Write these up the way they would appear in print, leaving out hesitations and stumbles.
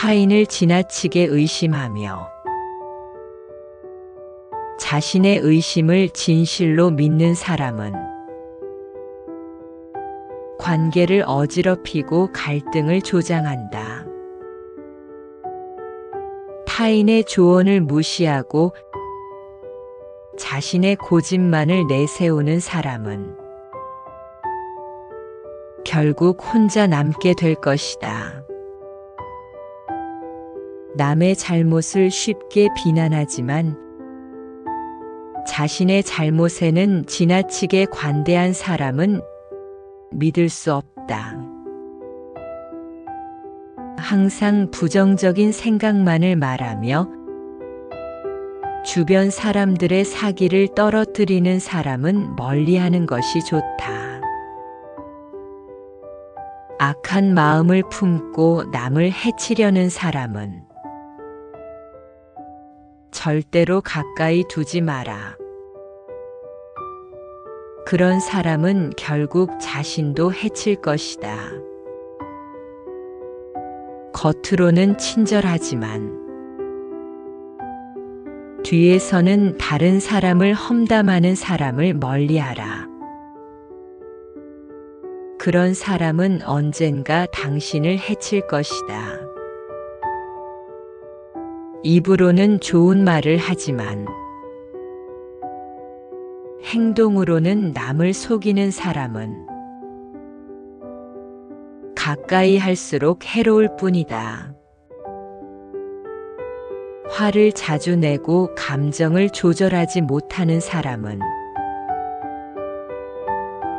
타인을 지나치게 의심하며 자신의 의심을 진실로 믿는 사람은 관계를 어지럽히고 갈등을 조장한다. 타인의 조언을 무시하고 자신의 고집만을 내세우는 사람은 결국 혼자 남게 될 것이다. 남의 잘못을 쉽게 비난하지만 자신의 잘못에는 지나치게 관대한 사람은 믿을 수 없다. 항상 부정적인 생각만을 말하며 주변 사람들의 사기를 떨어뜨리는 사람은 멀리하는 것이 좋다. 악한 마음을 품고 남을 해치려는 사람은 절대로 가까이 두지 마라. 그런 사람은 결국 자신도 해칠 것이다. 겉으로는 친절하지만 뒤에서는 다른 사람을 험담하는 사람을 멀리하라. 그런 사람은 언젠가 당신을 해칠 것이다. 입으로는 좋은 말을 하지만 행동으로는 남을 속이는 사람은 가까이 할수록 해로울 뿐이다. 화를 자주 내고 감정을 조절하지 못하는 사람은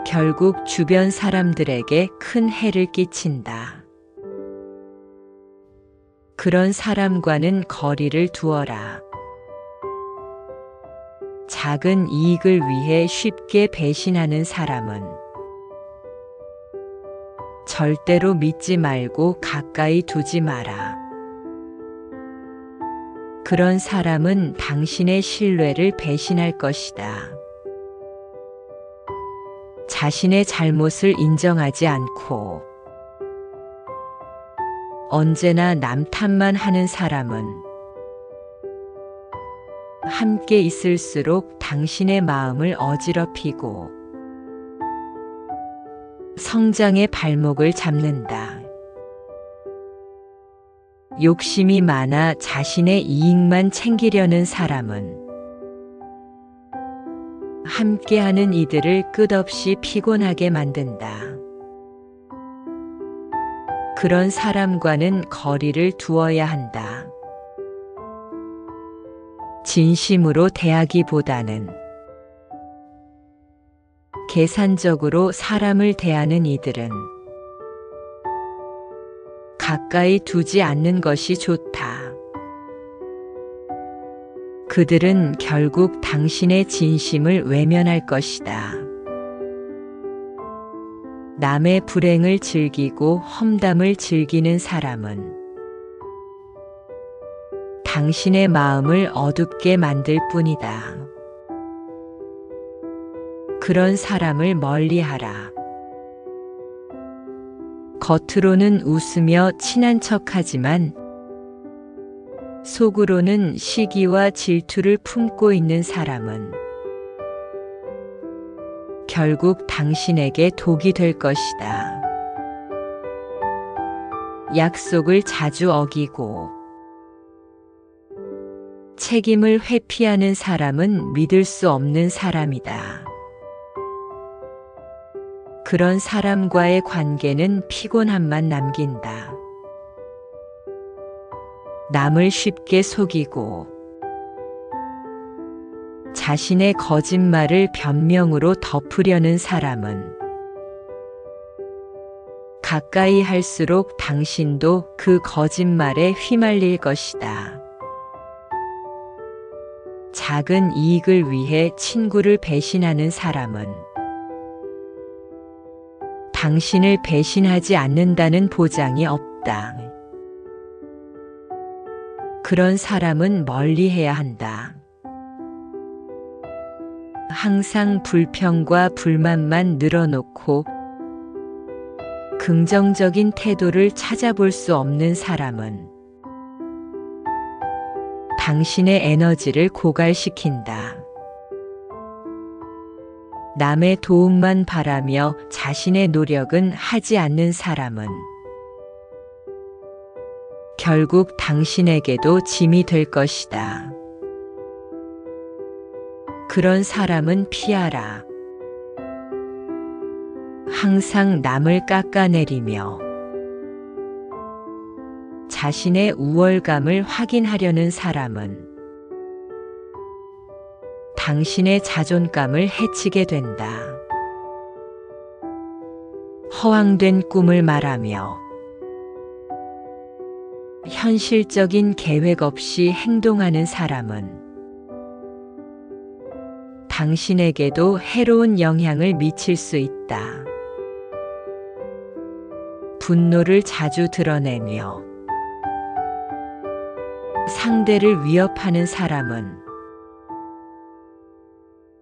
결국 주변 사람들에게 큰 해를 끼친다. 그런 사람과는 거리를 두어라. 작은 이익을 위해 쉽게 배신하는 사람은 절대로 믿지 말고 가까이 두지 마라. 그런 사람은 당신의 신뢰를 배신할 것이다. 자신의 잘못을 인정하지 않고 언제나 남 탓만 하는 사람은 함께 있을수록 당신의 마음을 어지럽히고 성장의 발목을 잡는다. 욕심이 많아 자신의 이익만 챙기려는 사람은 함께하는 이들을 끝없이 피곤하게 만든다. 그런 사람과는 거리를 두어야 한다. 진심으로 대하기보다는 계산적으로 사람을 대하는 이들은 가까이 두지 않는 것이 좋다. 그들은 결국 당신의 진심을 외면할 것이다. 남의 불행을 즐기고 험담을 즐기는 사람은 당신의 마음을 어둡게 만들 뿐이다. 그런 사람을 멀리하라. 겉으로는 웃으며 친한 척하지만 속으로는 시기와 질투를 품고 있는 사람은 결국 당신에게 독이 될 것이다. 약속을 자주 어기고 책임을 회피하는 사람은 믿을 수 없는 사람이다. 그런 사람과의 관계는 피곤함만 남긴다. 남을 쉽게 속이고 자신의 거짓말을 변명으로 덮으려는 사람은 가까이 할수록 당신도 그 거짓말에 휘말릴 것이다. 작은 이익을 위해 친구를 배신하는 사람은 당신을 배신하지 않는다는 보장이 없다. 그런 사람은 멀리해야 한다. 항상 불평과 불만만 늘어놓고 긍정적인 태도를 찾아볼 수 없는 사람은 당신의 에너지를 고갈시킨다. 남의 도움만 바라며 자신의 노력은 하지 않는 사람은 결국 당신에게도 짐이 될 것이다. 그런 사람은 피하라. 항상 남을 깎아내리며 자신의 우월감을 확인하려는 사람은 당신의 자존감을 해치게 된다. 허황된 꿈을 말하며 현실적인 계획 없이 행동하는 사람은 당신에게도 해로운 영향을 미칠 수 있다. 분노를 자주 드러내며 상대를 위협하는 사람은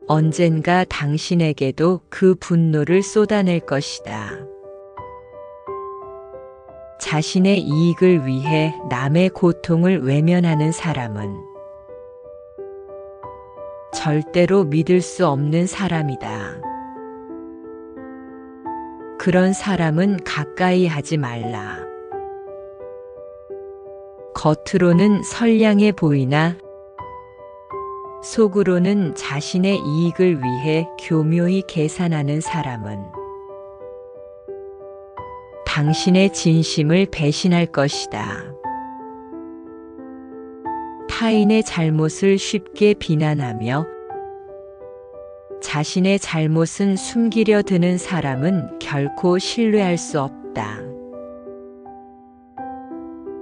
언젠가 당신에게도 그 분노를 쏟아낼 것이다. 자신의 이익을 위해 남의 고통을 외면하는 사람은 절대로 믿을 수 없는 사람이다. 그런 사람은 가까이 하지 말라. 겉으로는 선량해 보이나 속으로는 자신의 이익을 위해 교묘히 계산하는 사람은 당신의 진심을 배신할 것이다. 타인의 잘못을 쉽게 비난하며 자신의 잘못은 숨기려 드는 사람은 결코 신뢰할 수 없다.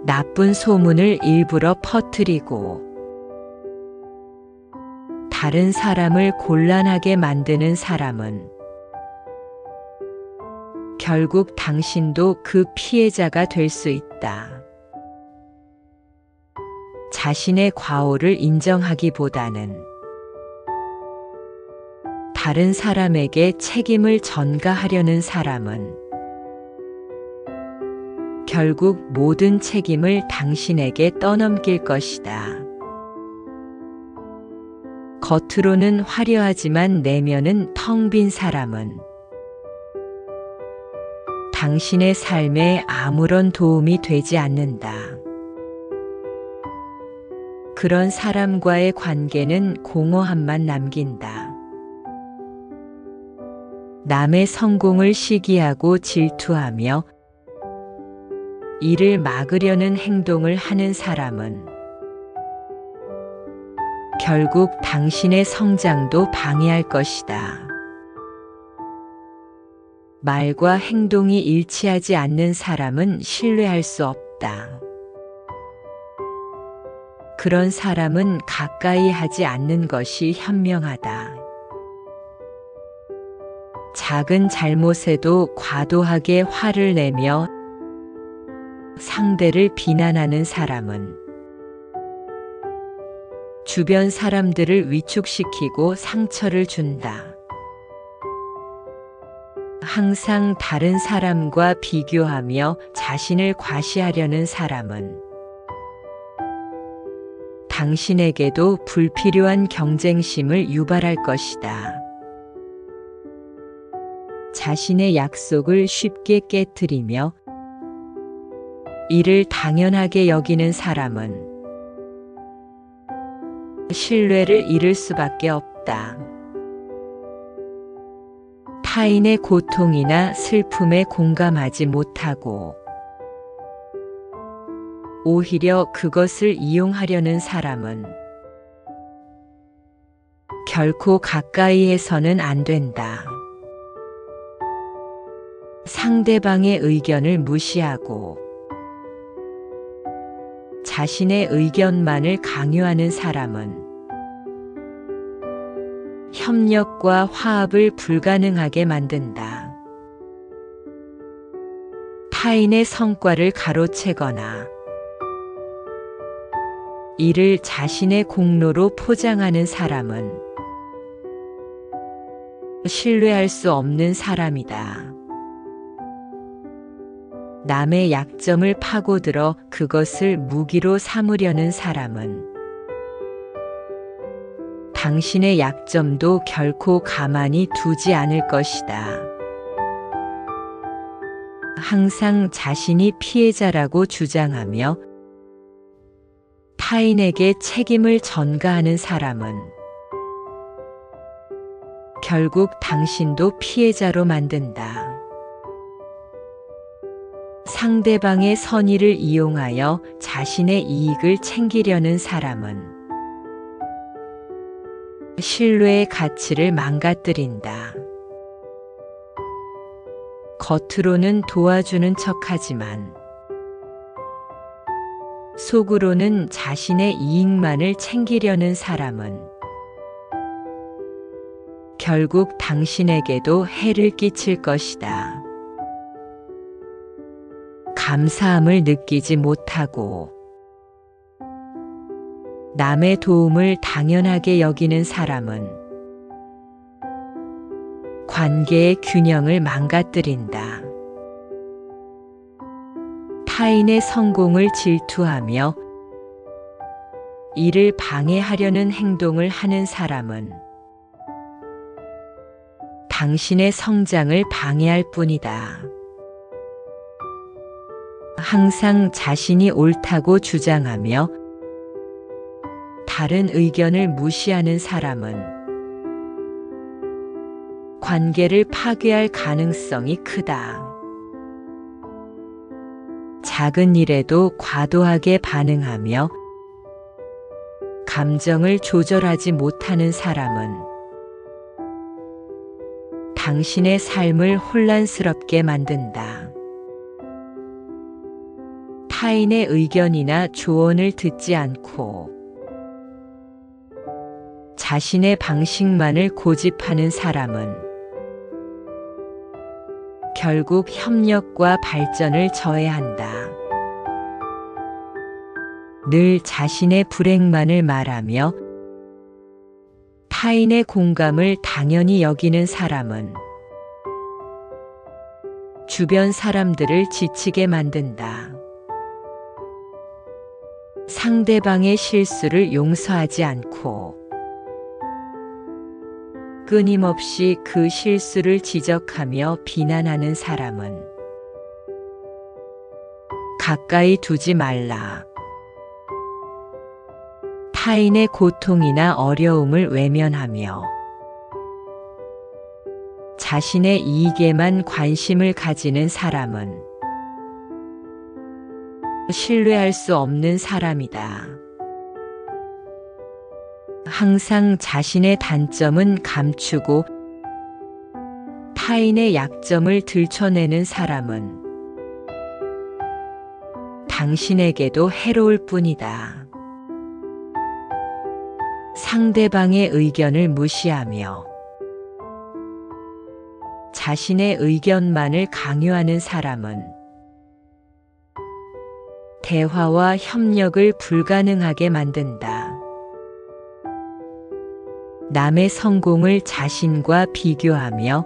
나쁜 소문을 일부러 퍼뜨리고 다른 사람을 곤란하게 만드는 사람은 결국 당신도 그 피해자가 될 수 있다. 자신의 과오를 인정하기보다는 다른 사람에게 책임을 전가하려는 사람은 결국 모든 책임을 당신에게 떠넘길 것이다. 겉으로는 화려하지만 내면은 텅 빈 사람은 당신의 삶에 아무런 도움이 되지 않는다. 그런 사람과의 관계는 공허함만 남긴다. 남의 성공을 시기하고 질투하며 이를 막으려는 행동을 하는 사람은 결국 당신의 성장도 방해할 것이다. 말과 행동이 일치하지 않는 사람은 신뢰할 수 없다. 그런 사람은 가까이 하지 않는 것이 현명하다. 작은 잘못에도 과도하게 화를 내며 상대를 비난하는 사람은 주변 사람들을 위축시키고 상처를 준다. 항상 다른 사람과 비교하며 자신을 과시하려는 사람은 당신에게도 불필요한 경쟁심을 유발할 것이다. 자신의 약속을 쉽게 깨트리며 이를 당연하게 여기는 사람은 신뢰를 잃을 수밖에 없다. 타인의 고통이나 슬픔에 공감하지 못하고 오히려 그것을 이용하려는 사람은 결코 가까이에서는 안 된다. 상대방의 의견을 무시하고 자신의 의견만을 강요하는 사람은 협력과 화합을 불가능하게 만든다. 타인의 성과를 가로채거나 이를 자신의 공로로 포장하는 사람은 신뢰할 수 없는 사람이다. 남의 약점을 파고들어 그것을 무기로 삼으려는 사람은 당신의 약점도 결코 가만히 두지 않을 것이다. 항상 자신이 피해자라고 주장하며 타인에게 책임을 전가하는 사람은 결국 당신도 피해자로 만든다. 상대방의 선의를 이용하여 자신의 이익을 챙기려는 사람은 신뢰의 가치를 망가뜨린다. 겉으로는 도와주는 척하지만 속으로는 자신의 이익만을 챙기려는 사람은 결국 당신에게도 해를 끼칠 것이다. 감사함을 느끼지 못하고 남의 도움을 당연하게 여기는 사람은 관계의 균형을 망가뜨린다. 타인의 성공을 질투하며 이를 방해하려는 행동을 하는 사람은 당신의 성장을 방해할 뿐이다. 항상 자신이 옳다고 주장하며 다른 의견을 무시하는 사람은 관계를 파괴할 가능성이 크다. 작은 일에도 과도하게 반응하며 감정을 조절하지 못하는 사람은 당신의 삶을 혼란스럽게 만든다. 타인의 의견이나 조언을 듣지 않고 자신의 방식만을 고집하는 사람은 결국 협력과 발전을 저해한다. 늘 자신의 불행만을 말하며 타인의 공감을 당연히 여기는 사람은 주변 사람들을 지치게 만든다. 상대방의 실수를 용서하지 않고 끊임없이 그 실수를 지적하며 비난하는 사람은 가까이 두지 말라. 타인의 고통이나 어려움을 외면하며 자신의 이익에만 관심을 가지는 사람은 신뢰할 수 없는 사람이다. 항상 자신의 단점은 감추고 타인의 약점을 들춰내는 사람은 당신에게도 해로울 뿐이다. 상대방의 의견을 무시하며 자신의 의견만을 강요하는 사람은 대화와 협력을 불가능하게 만든다. 남의 성공을 자신과 비교하며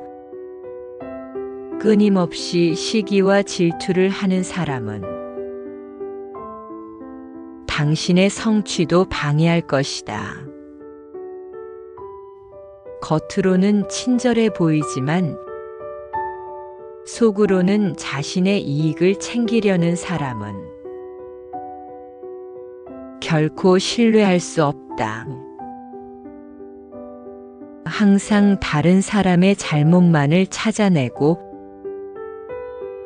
끊임없이 시기와 질투를 하는 사람은 당신의 성취도 방해할 것이다. 겉으로는 친절해 보이지만 속으로는 자신의 이익을 챙기려는 사람은 결코 신뢰할 수 없다. 항상 다른 사람의 잘못만을 찾아내고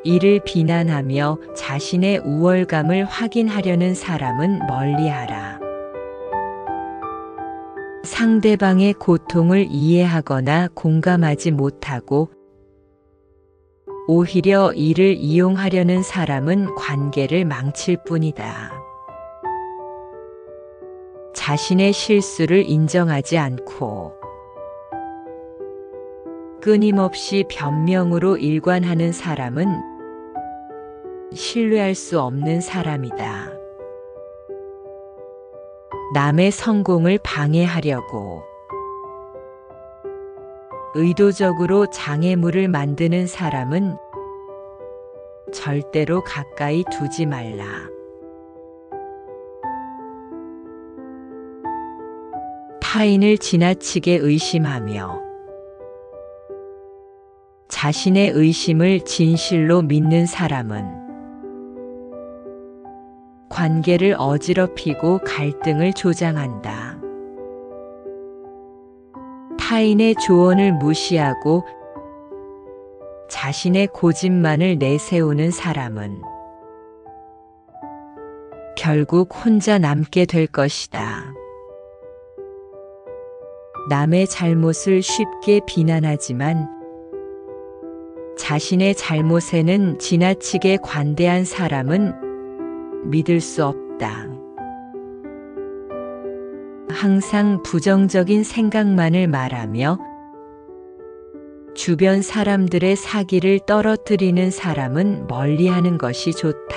이를 비난하며 자신의 우월감을 확인하려는 사람은 멀리하라. 상대방의 고통을 이해하거나 공감하지 못하고 오히려 이를 이용하려는 사람은 관계를 망칠 뿐이다. 자신의 실수를 인정하지 않고 끊임없이 변명으로 일관하는 사람은 신뢰할 수 없는 사람이다. 남의 성공을 방해하려고 의도적으로 장애물을 만드는 사람은 절대로 가까이 두지 말라. 타인을 지나치게 의심하며 자신의 의심을 진실로 믿는 사람은 관계를 어지럽히고 갈등을 조장한다. 타인의 조언을 무시하고 자신의 고집만을 내세우는 사람은 결국 혼자 남게 될 것이다. 남의 잘못을 쉽게 비난하지만 자신의 잘못에는 지나치게 관대한 사람은 믿을 수 없다. 항상 부정적인 생각만을 말하며 주변 사람들의 사기를 떨어뜨리는 사람은 멀리하는 것이 좋다.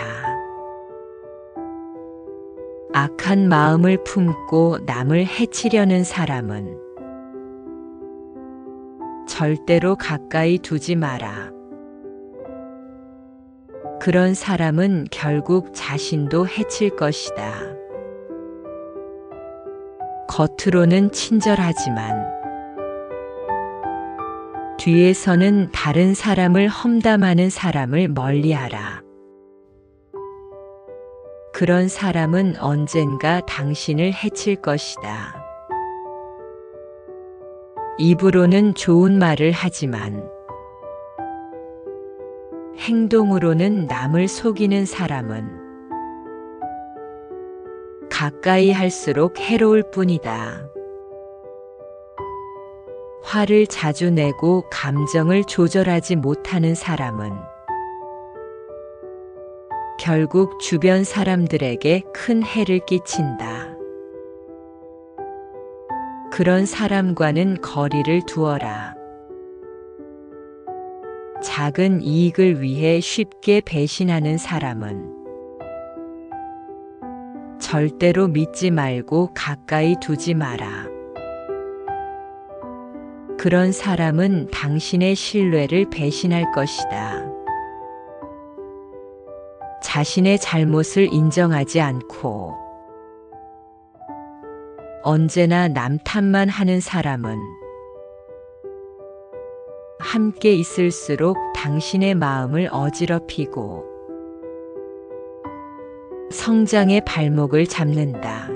악한 마음을 품고 남을 해치려는 사람은 절대로 가까이 두지 마라. 그런 사람은 결국 자신도 해칠 것이다. 겉으로는 친절하지만 뒤에서는 다른 사람을 험담하는 사람을 멀리하라. 그런 사람은 언젠가 당신을 해칠 것이다. 입으로는 좋은 말을 하지만 행동으로는 남을 속이는 사람은 가까이 할수록 해로울 뿐이다. 화를 자주 내고 감정을 조절하지 못하는 사람은 결국 주변 사람들에게 큰 해를 끼친다. 그런 사람과는 거리를 두어라. 작은 이익을 위해 쉽게 배신하는 사람은 절대로 믿지 말고 가까이 두지 마라. 그런 사람은 당신의 신뢰를 배신할 것이다. 자신의 잘못을 인정하지 않고 언제나 남 탓만 하는 사람은 함께 있을수록 당신의 마음을 어지럽히고 성장의 발목을 잡는다.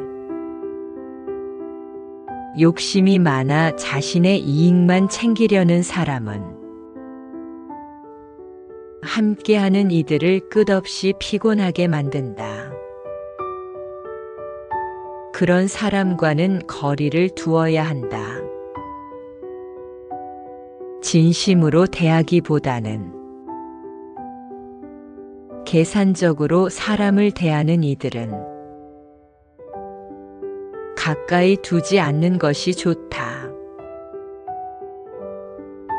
욕심이 많아 자신의 이익만 챙기려는 사람은 함께하는 이들을 끝없이 피곤하게 만든다. 그런 사람과는 거리를 두어야 한다. 진심으로 대하기보다는 계산적으로 사람을 대하는 이들은 가까이 두지 않는 것이 좋다.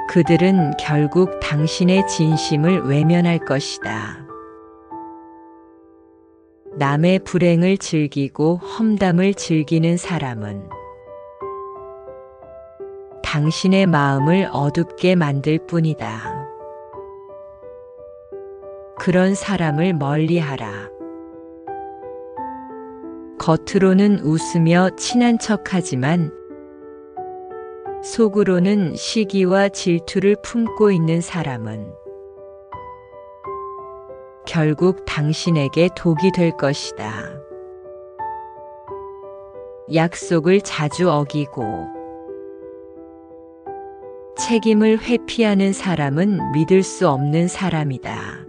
그들은 결국 당신의 진심을 외면할 것이다. 남의 불행을 즐기고 험담을 즐기는 사람은 당신의 마음을 어둡게 만들 뿐이다. 그런 사람을 멀리하라. 겉으로는 웃으며 친한 척하지만 속으로는 시기와 질투를 품고 있는 사람은 결국 당신에게 독이 될 것이다. 약속을 자주 어기고 책임을 회피하는 사람은 믿을 수 없는 사람이다.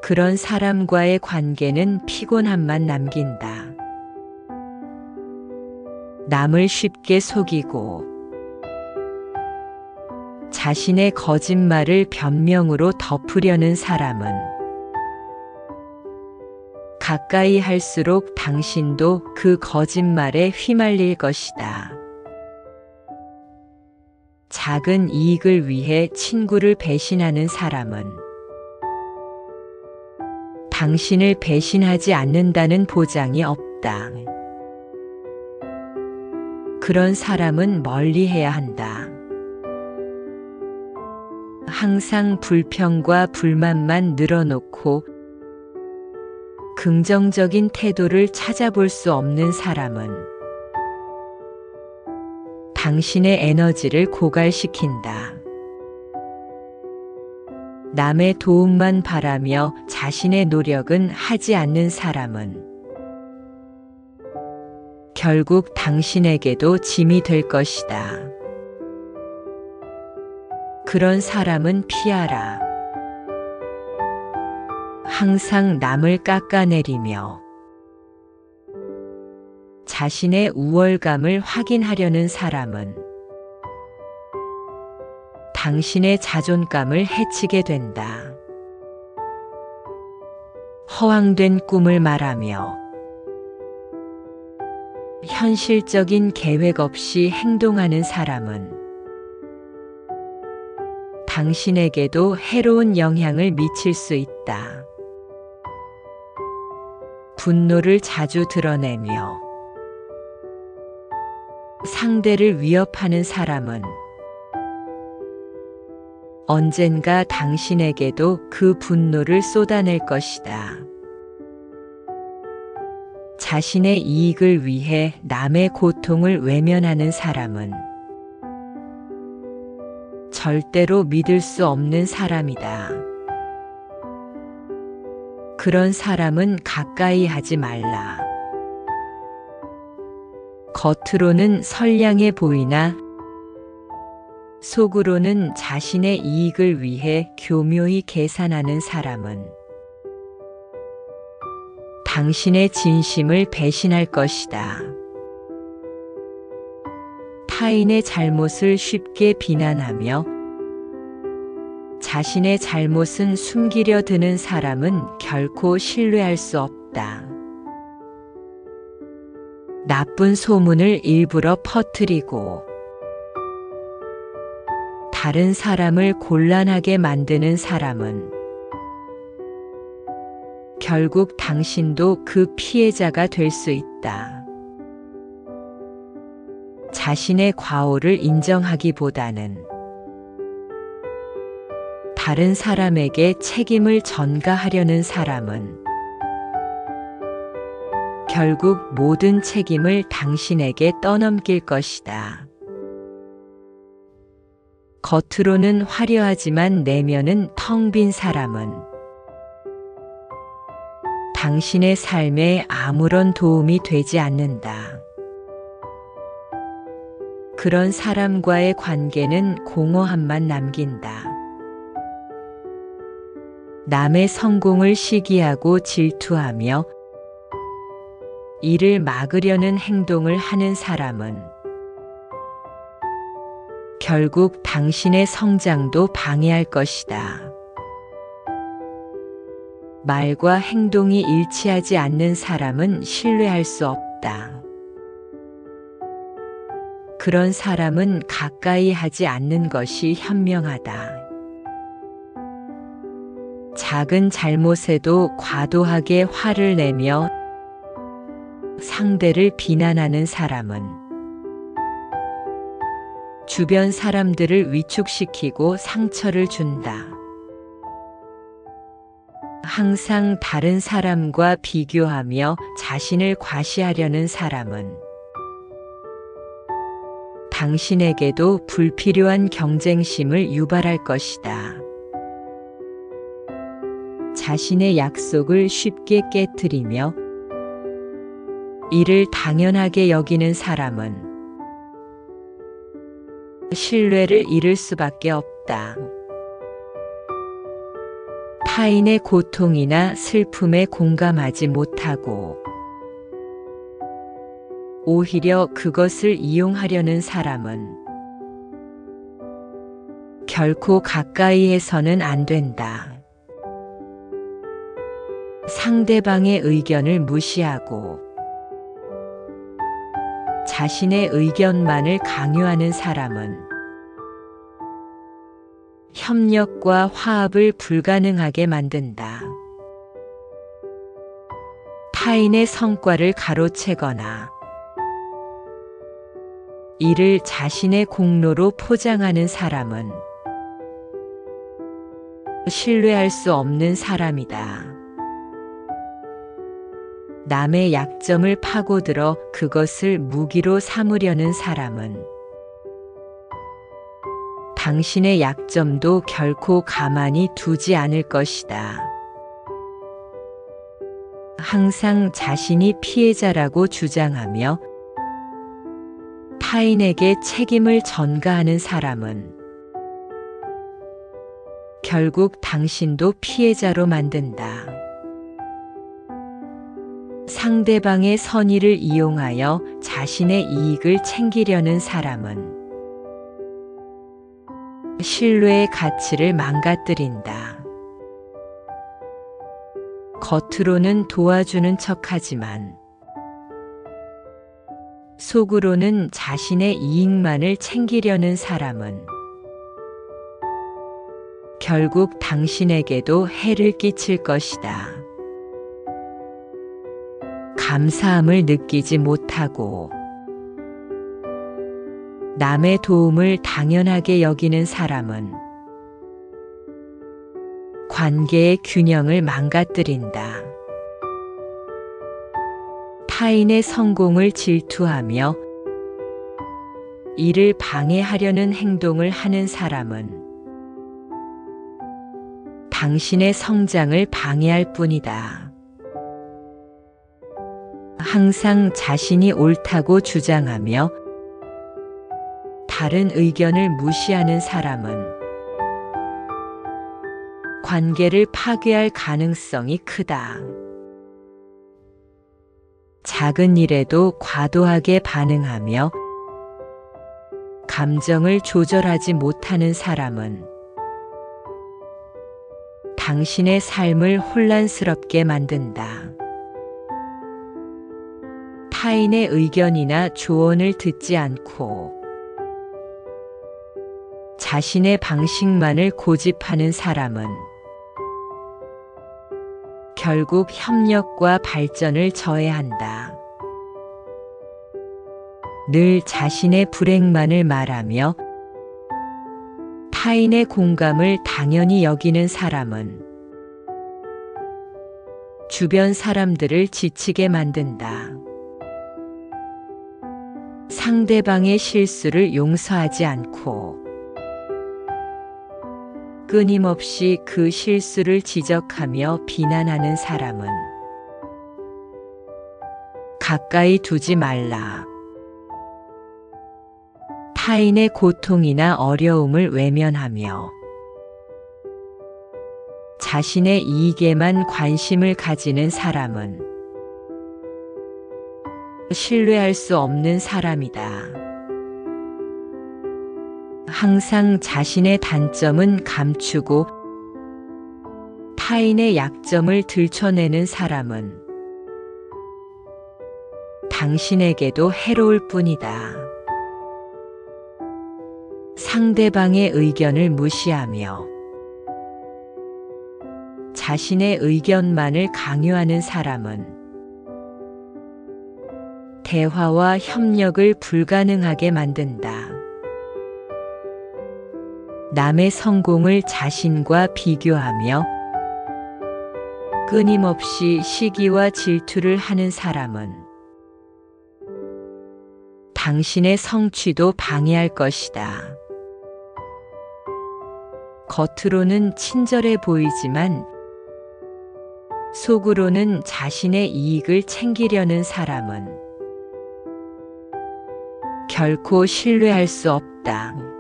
그런 사람과의 관계는 피곤함만 남긴다. 남을 쉽게 속이고 자신의 거짓말을 변명으로 덮으려는 사람은 가까이 할수록 당신도 그 거짓말에 휘말릴 것이다. 작은 이익을 위해 친구를 배신하는 사람은 당신을 배신하지 않는다는 보장이 없다. 그런 사람은 멀리해야 한다. 항상 불평과 불만만 늘어놓고 긍정적인 태도를 찾아볼 수 없는 사람은 당신의 에너지를 고갈시킨다. 남의 도움만 바라며 자신의 노력은 하지 않는 사람은 결국 당신에게도 짐이 될 것이다. 그런 사람은 피하라. 항상 남을 깎아내리며 자신의 우월감을 확인하려는 사람은 당신의 자존감을 해치게 된다. 허황된 꿈을 말하며 현실적인 계획 없이 행동하는 사람은 당신에게도 해로운 영향을 미칠 수 있다. 분노를 자주 드러내며 상대를 위협하는 사람은 언젠가 당신에게도 그 분노를 쏟아낼 것이다. 자신의 이익을 위해 남의 고통을 외면하는 사람은 절대로 믿을 수 없는 사람이다. 그런 사람은 가까이 하지 말라. 겉으로는 선량해 보이나 속으로는 자신의 이익을 위해 교묘히 계산하는 사람은 당신의 진심을 배신할 것이다. 타인의 잘못을 쉽게 비난하며 자신의 잘못은 숨기려 드는 사람은 결코 신뢰할 수 없다. 나쁜 소문을 일부러 퍼뜨리고 다른 사람을 곤란하게 만드는 사람은 결국 당신도 그 피해자가 될 수 있다. 자신의 과오를 인정하기보다는 다른 사람에게 책임을 전가하려는 사람은 결국 모든 책임을 당신에게 떠넘길 것이다. 겉으로는 화려하지만 내면은 텅 빈 사람은 당신의 삶에 아무런 도움이 되지 않는다. 그런 사람과의 관계는 공허함만 남긴다. 남의 성공을 시기하고 질투하며 이를 막으려는 행동을 하는 사람은 결국 당신의 성장도 방해할 것이다. 말과 행동이 일치하지 않는 사람은 신뢰할 수 없다. 그런 사람은 가까이 하지 않는 것이 현명하다. 작은 잘못에도 과도하게 화를 내며 상대를 비난하는 사람은 주변 사람들을 위축시키고 상처를 준다. 항상 다른 사람과 비교하며 자신을 과시하려는 사람은 당신에게도 불필요한 경쟁심을 유발할 것이다. 자신의 약속을 쉽게 깨트리며 이를 당연하게 여기는 사람은 신뢰를 잃을 수밖에 없다. 타인의 고통이나 슬픔에 공감하지 못하고 오히려 그것을 이용하려는 사람은 결코 가까이에서는 안 된다. 상대방의 의견을 무시하고 자신의 의견만을 강요하는 사람은 협력과 화합을 불가능하게 만든다. 타인의 성과를 가로채거나 이를 자신의 공로로 포장하는 사람은 신뢰할 수 없는 사람이다. 남의 약점을 파고들어 그것을 무기로 삼으려는 사람은 당신의 약점도 결코 가만히 두지 않을 것이다. 항상 자신이 피해자라고 주장하며 타인에게 책임을 전가하는 사람은 결국 당신도 피해자로 만든다. 상대방의 선의를 이용하여 자신의 이익을 챙기려는 사람은 신뢰의 가치를 망가뜨린다. 겉으로는 도와주는 척하지만 속으로는 자신의 이익만을 챙기려는 사람은 결국 당신에게도 해를 끼칠 것이다. 감사함을 느끼지 못하고 남의 도움을 당연하게 여기는 사람은 관계의 균형을 망가뜨린다. 타인의 성공을 질투하며 이를 방해하려는 행동을 하는 사람은 당신의 성장을 방해할 뿐이다. 항상 자신이 옳다고 주장하며 다른 의견을 무시하는 사람은 관계를 파괴할 가능성이 크다. 작은 일에도 과도하게 반응하며 감정을 조절하지 못하는 사람은 당신의 삶을 혼란스럽게 만든다. 타인의 의견이나 조언을 듣지 않고 자신의 방식만을 고집하는 사람은 결국 협력과 발전을 저해한다. 늘 자신의 불행만을 말하며 타인의 공감을 당연히 여기는 사람은 주변 사람들을 지치게 만든다. 상대방의 실수를 용서하지 않고 끊임없이 그 실수를 지적하며 비난하는 사람은 가까이 두지 말라. 타인의 고통이나 어려움을 외면하며 자신의 이익에만 관심을 가지는 사람은 신뢰할 수 없는 사람이다. 항상 자신의 단점은 감추고 타인의 약점을 들춰내는 사람은 당신에게도 해로울 뿐이다. 상대방의 의견을 무시하며 자신의 의견만을 강요하는 사람은 대화와 협력을 불가능하게 만든다. 남의 성공을 자신과 비교하며 끊임없이 시기와 질투를 하는 사람은 당신의 성취도 방해할 것이다. 겉으로는 친절해 보이지만 속으로는 자신의 이익을 챙기려는 사람은 결코 신뢰할 수 없다.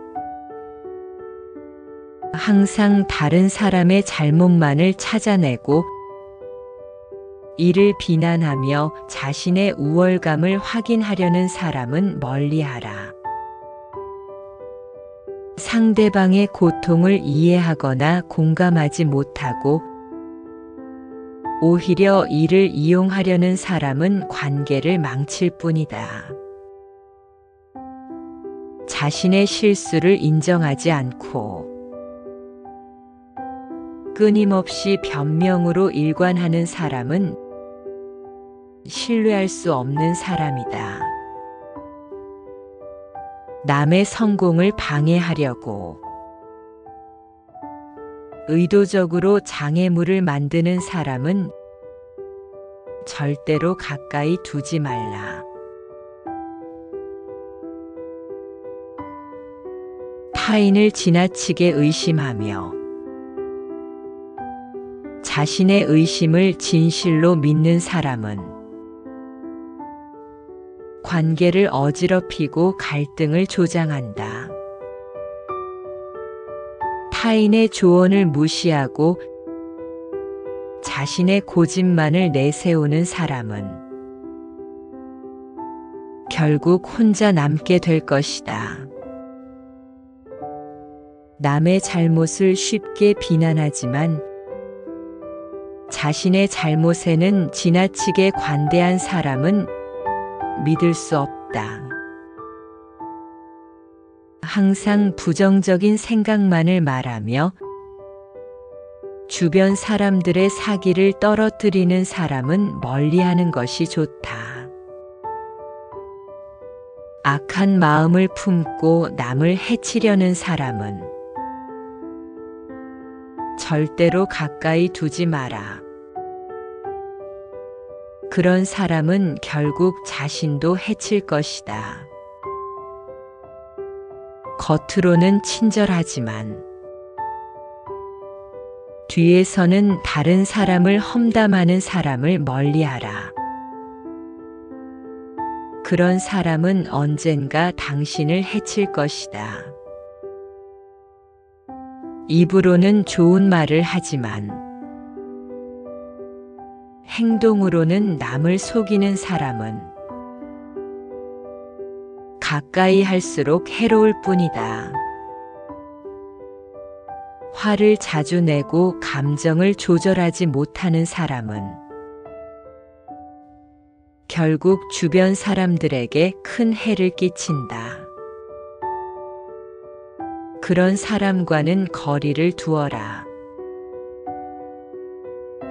항상 다른 사람의 잘못만을 찾아내고 이를 비난하며 자신의 우월감을 확인하려는 사람은 멀리하라. 상대방의 고통을 이해하거나 공감하지 못하고 오히려 이를 이용하려는 사람은 관계를 망칠 뿐이다. 자신의 실수를 인정하지 않고 끊임없이 변명으로 일관하는 사람은 신뢰할 수 없는 사람이다. 남의 성공을 방해하려고 의도적으로 장애물을 만드는 사람은 절대로 가까이 두지 말라. 타인을 지나치게 의심하며 자신의 의심을 진실로 믿는 사람은 관계를 어지럽히고 갈등을 조장한다. 타인의 조언을 무시하고 자신의 고집만을 내세우는 사람은 결국 혼자 남게 될 것이다. 남의 잘못을 쉽게 비난하지만 자신의 잘못에는 지나치게 관대한 사람은 믿을 수 없다. 항상 부정적인 생각만을 말하며 주변 사람들의 사기를 떨어뜨리는 사람은 멀리하는 것이 좋다. 악한 마음을 품고 남을 해치려는 사람은 절대로 가까이 두지 마라. 그런 사람은 결국 자신도 해칠 것이다. 겉으로는 친절하지만 뒤에서는 다른 사람을 험담하는 사람을 멀리하라. 그런 사람은 언젠가 당신을 해칠 것이다. 입으로는 좋은 말을 하지만 행동으로는 남을 속이는 사람은 가까이 할수록 해로울 뿐이다. 화를 자주 내고 감정을 조절하지 못하는 사람은 결국 주변 사람들에게 큰 해를 끼친다. 그런 사람과는 거리를 두어라.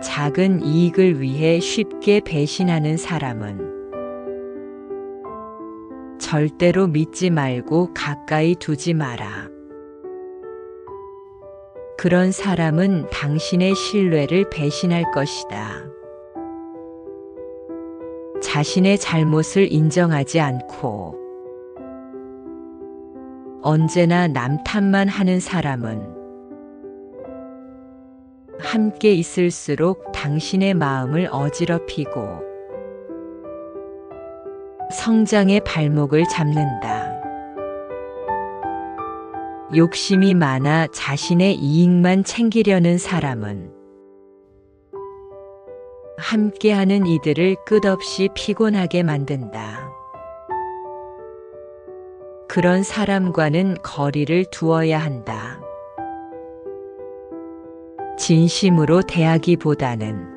작은 이익을 위해 쉽게 배신하는 사람은 절대로 믿지 말고 가까이 두지 마라. 그런 사람은 당신의 신뢰를 배신할 것이다. 자신의 잘못을 인정하지 않고 언제나 남 탓만 하는 사람은 함께 있을수록 당신의 마음을 어지럽히고 성장의 발목을 잡는다. 욕심이 많아 자신의 이익만 챙기려는 사람은 함께하는 이들을 끝없이 피곤하게 만든다. 그런 사람과는 거리를 두어야 한다. 진심으로 대하기보다는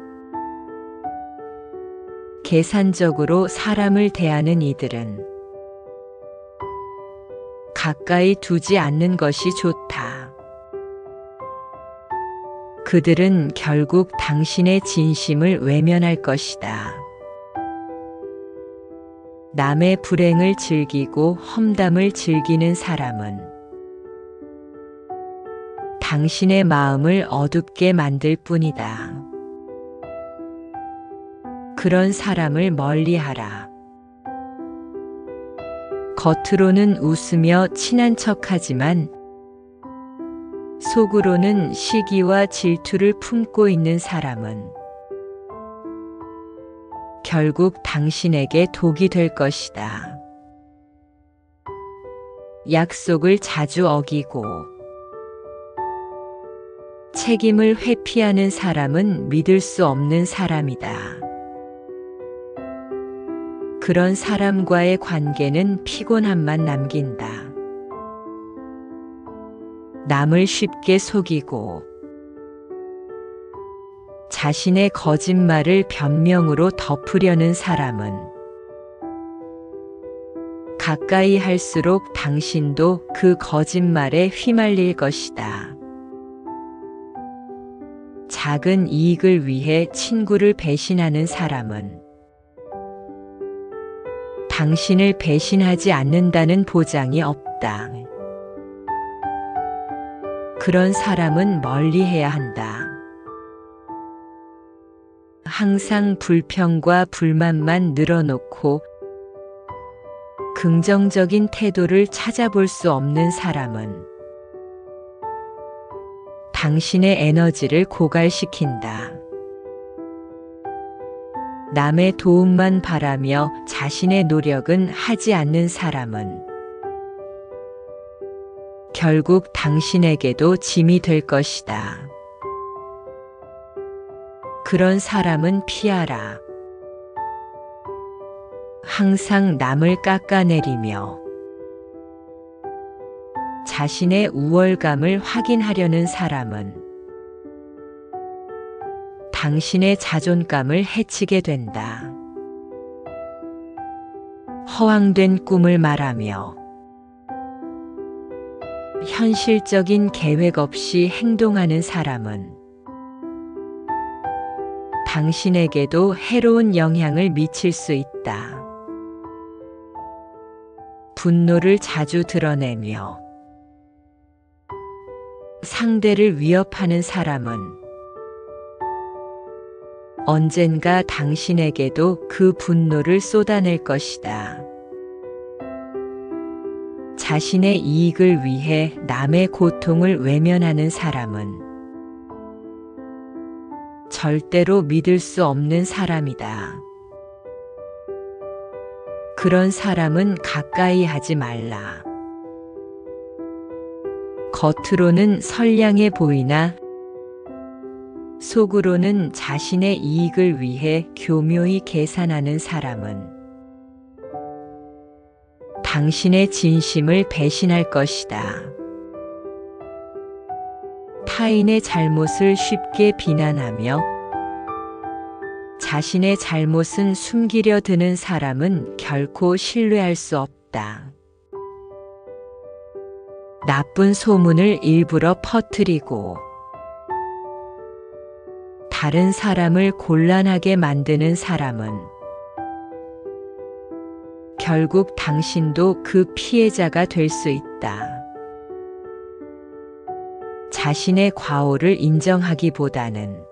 계산적으로 사람을 대하는 이들은 가까이 두지 않는 것이 좋다. 그들은 결국 당신의 진심을 외면할 것이다. 남의 불행을 즐기고 험담을 즐기는 사람은 당신의 마음을 어둡게 만들 뿐이다. 그런 사람을 멀리하라. 겉으로는 웃으며 친한 척하지만 속으로는 시기와 질투를 품고 있는 사람은 결국 당신에게 독이 될 것이다. 약속을 자주 어기고 책임을 회피하는 사람은 믿을 수 없는 사람이다. 그런 사람과의 관계는 피곤함만 남긴다. 남을 쉽게 속이고 자신의 거짓말을 변명으로 덮으려는 사람은 가까이 할수록 당신도 그 거짓말에 휘말릴 것이다. 작은 이익을 위해 친구를 배신하는 사람은 당신을 배신하지 않는다는 보장이 없다. 그런 사람은 멀리해야 한다. 항상 불평과 불만만 늘어놓고 긍정적인 태도를 찾아볼 수 없는 사람은 당신의 에너지를 고갈시킨다. 남의 도움만 바라며 자신의 노력은 하지 않는 사람은 결국 당신에게도 짐이 될 것이다. 그런 사람은 피하라. 항상 남을 깎아내리며 자신의 우월감을 확인하려는 사람은 당신의 자존감을 해치게 된다. 허황된 꿈을 말하며 현실적인 계획 없이 행동하는 사람은 당신에게도 해로운 영향을 미칠 수 있다. 분노를 자주 드러내며 상대를 위협하는 사람은 언젠가 당신에게도 그 분노를 쏟아낼 것이다. 자신의 이익을 위해 남의 고통을 외면하는 사람은 절대로 믿을 수 없는 사람이다. 그런 사람은 가까이 하지 말라. 겉으로는 선량해 보이나 속으로는 자신의 이익을 위해 교묘히 계산하는 사람은 당신의 진심을 배신할 것이다. 타인의 잘못을 쉽게 비난하며 자신의 잘못은 숨기려 드는 사람은 결코 신뢰할 수 없다. 나쁜 소문을 일부러 퍼뜨리고 다른 사람을 곤란하게 만드는 사람은 결국 당신도 그 피해자가 될 수 있다. 자신의 과오를 인정하기보다는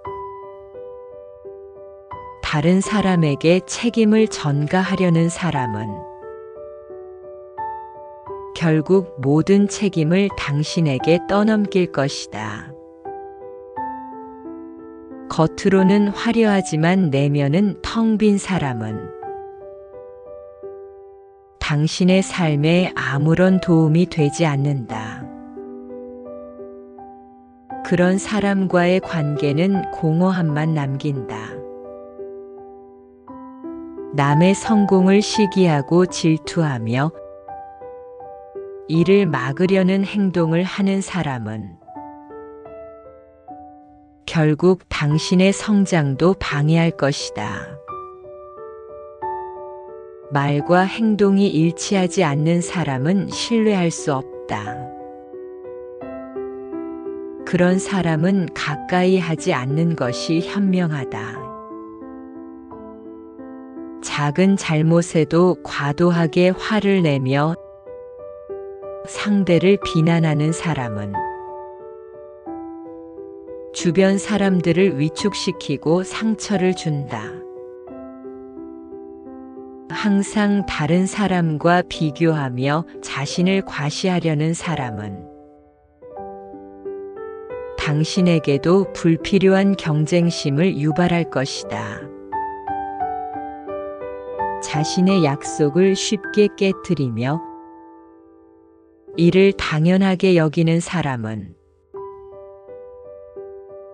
다른 사람에게 책임을 전가하려는 사람은 결국 모든 책임을 당신에게 떠넘길 것이다. 겉으로는 화려하지만 내면은 텅 빈 사람은 당신의 삶에 아무런 도움이 되지 않는다. 그런 사람과의 관계는 공허함만 남긴다. 남의 성공을 시기하고 질투하며 이를 막으려는 행동을 하는 사람은 결국 당신의 성장도 방해할 것이다. 말과 행동이 일치하지 않는 사람은 신뢰할 수 없다. 그런 사람은 가까이 하지 않는 것이 현명하다. 작은 잘못에도 과도하게 화를 내며 상대를 비난하는 사람은 주변 사람들을 위축시키고 상처를 준다. 항상 다른 사람과 비교하며 자신을 과시하려는 사람은 당신에게도 불필요한 경쟁심을 유발할 것이다. 자신의 약속을 쉽게 깨트리며 이를 당연하게 여기는 사람은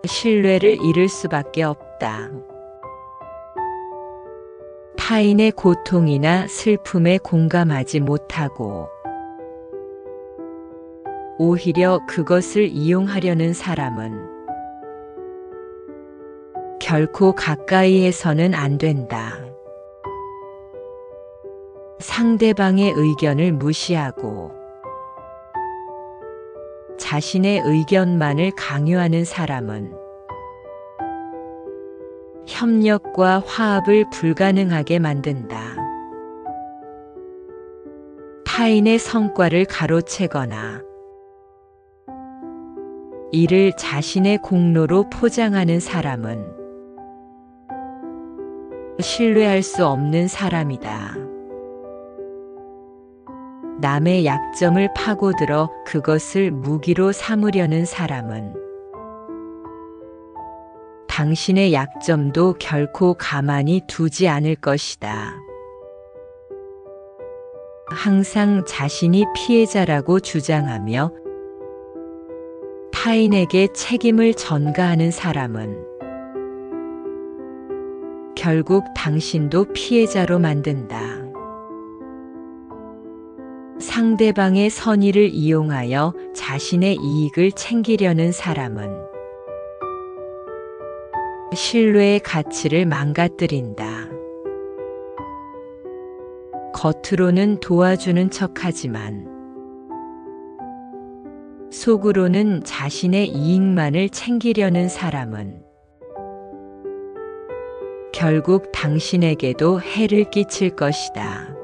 신뢰를 잃을 수밖에 없다. 타인의 고통이나 슬픔에 공감하지 못하고 오히려 그것을 이용하려는 사람은 결코 가까이에서는 안 된다. 상대방의 의견을 무시하고 자신의 의견만을 강요하는 사람은 협력과 화합을 불가능하게 만든다. 타인의 성과를 가로채거나 이를 자신의 공로로 포장하는 사람은 신뢰할 수 없는 사람이다. 남의 약점을 파고들어 그것을 무기로 삼으려는 사람은 당신의 약점도 결코 가만히 두지 않을 것이다. 항상 자신이 피해자라고 주장하며 타인에게 책임을 전가하는 사람은 결국 당신도 피해자로 만든다. 상대방의 선의를 이용하여 자신의 이익을 챙기려는 사람은 신뢰의 가치를 망가뜨린다. 겉으로는 도와주는 척하지만 속으로는 자신의 이익만을 챙기려는 사람은 결국 당신에게도 해를 끼칠 것이다.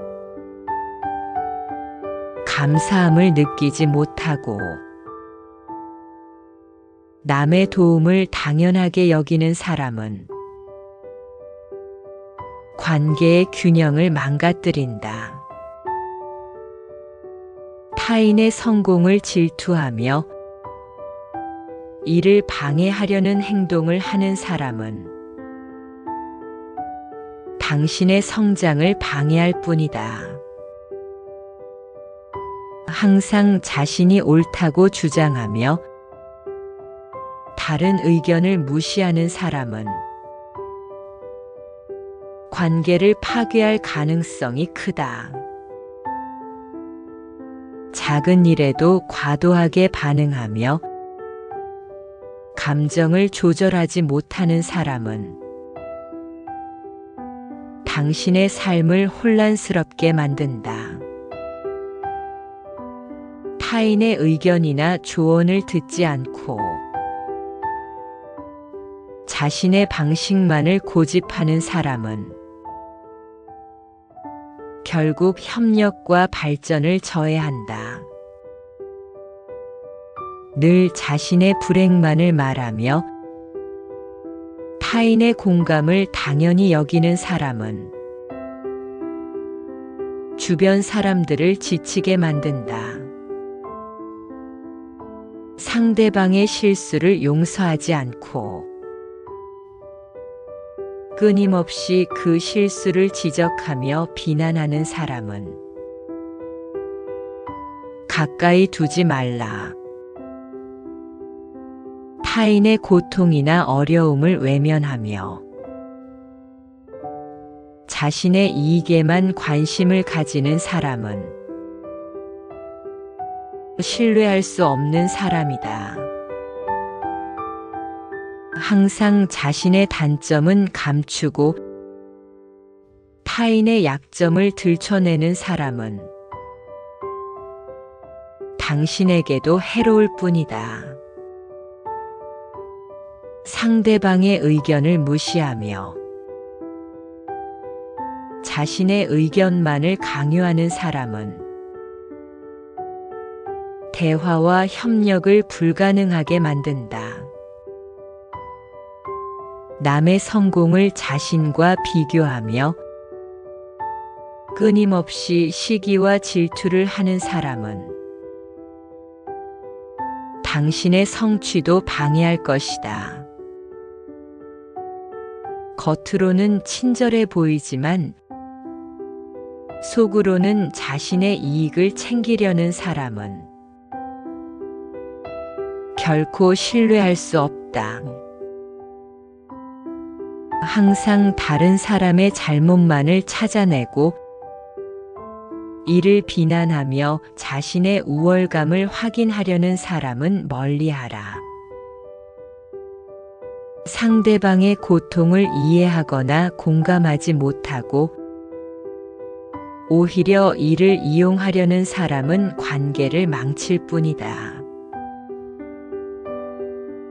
감사함을 느끼지 못하고 남의 도움을 당연하게 여기는 사람은 관계의 균형을 망가뜨린다. 타인의 성공을 질투하며 이를 방해하려는 행동을 하는 사람은 당신의 성장을 방해할 뿐이다. 항상 자신이 옳다고 주장하며 다른 의견을 무시하는 사람은 관계를 파괴할 가능성이 크다. 작은 일에도 과도하게 반응하며 감정을 조절하지 못하는 사람은 당신의 삶을 혼란스럽게 만든다. 타인의 의견이나 조언을 듣지 않고 자신의 방식만을 고집하는 사람은 결국 협력과 발전을 저해한다. 늘 자신의 불행만을 말하며 타인의 공감을 당연히 여기는 사람은 주변 사람들을 지치게 만든다. 상대방의 실수를 용서하지 않고 끊임없이 그 실수를 지적하며 비난하는 사람은 가까이 두지 말라. 타인의 고통이나 어려움을 외면하며 자신의 이익에만 관심을 가지는 사람은 신뢰할 수 없는 사람이다. 항상 자신의 단점은 감추고 타인의 약점을 들춰내는 사람은 당신에게도 해로울 뿐이다. 상대방의 의견을 무시하며 자신의 의견만을 강요하는 사람은 대화와 협력을 불가능하게 만든다. 남의 성공을 자신과 비교하며 끊임없이 시기와 질투를 하는 사람은 당신의 성취도 방해할 것이다. 겉으로는 친절해 보이지만 속으로는 자신의 이익을 챙기려는 사람은 결코 신뢰할 수 없다. 항상 다른 사람의 잘못만을 찾아내고 이를 비난하며 자신의 우월감을 확인하려는 사람은 멀리하라. 상대방의 고통을 이해하거나 공감하지 못하고 오히려 이를 이용하려는 사람은 관계를 망칠 뿐이다.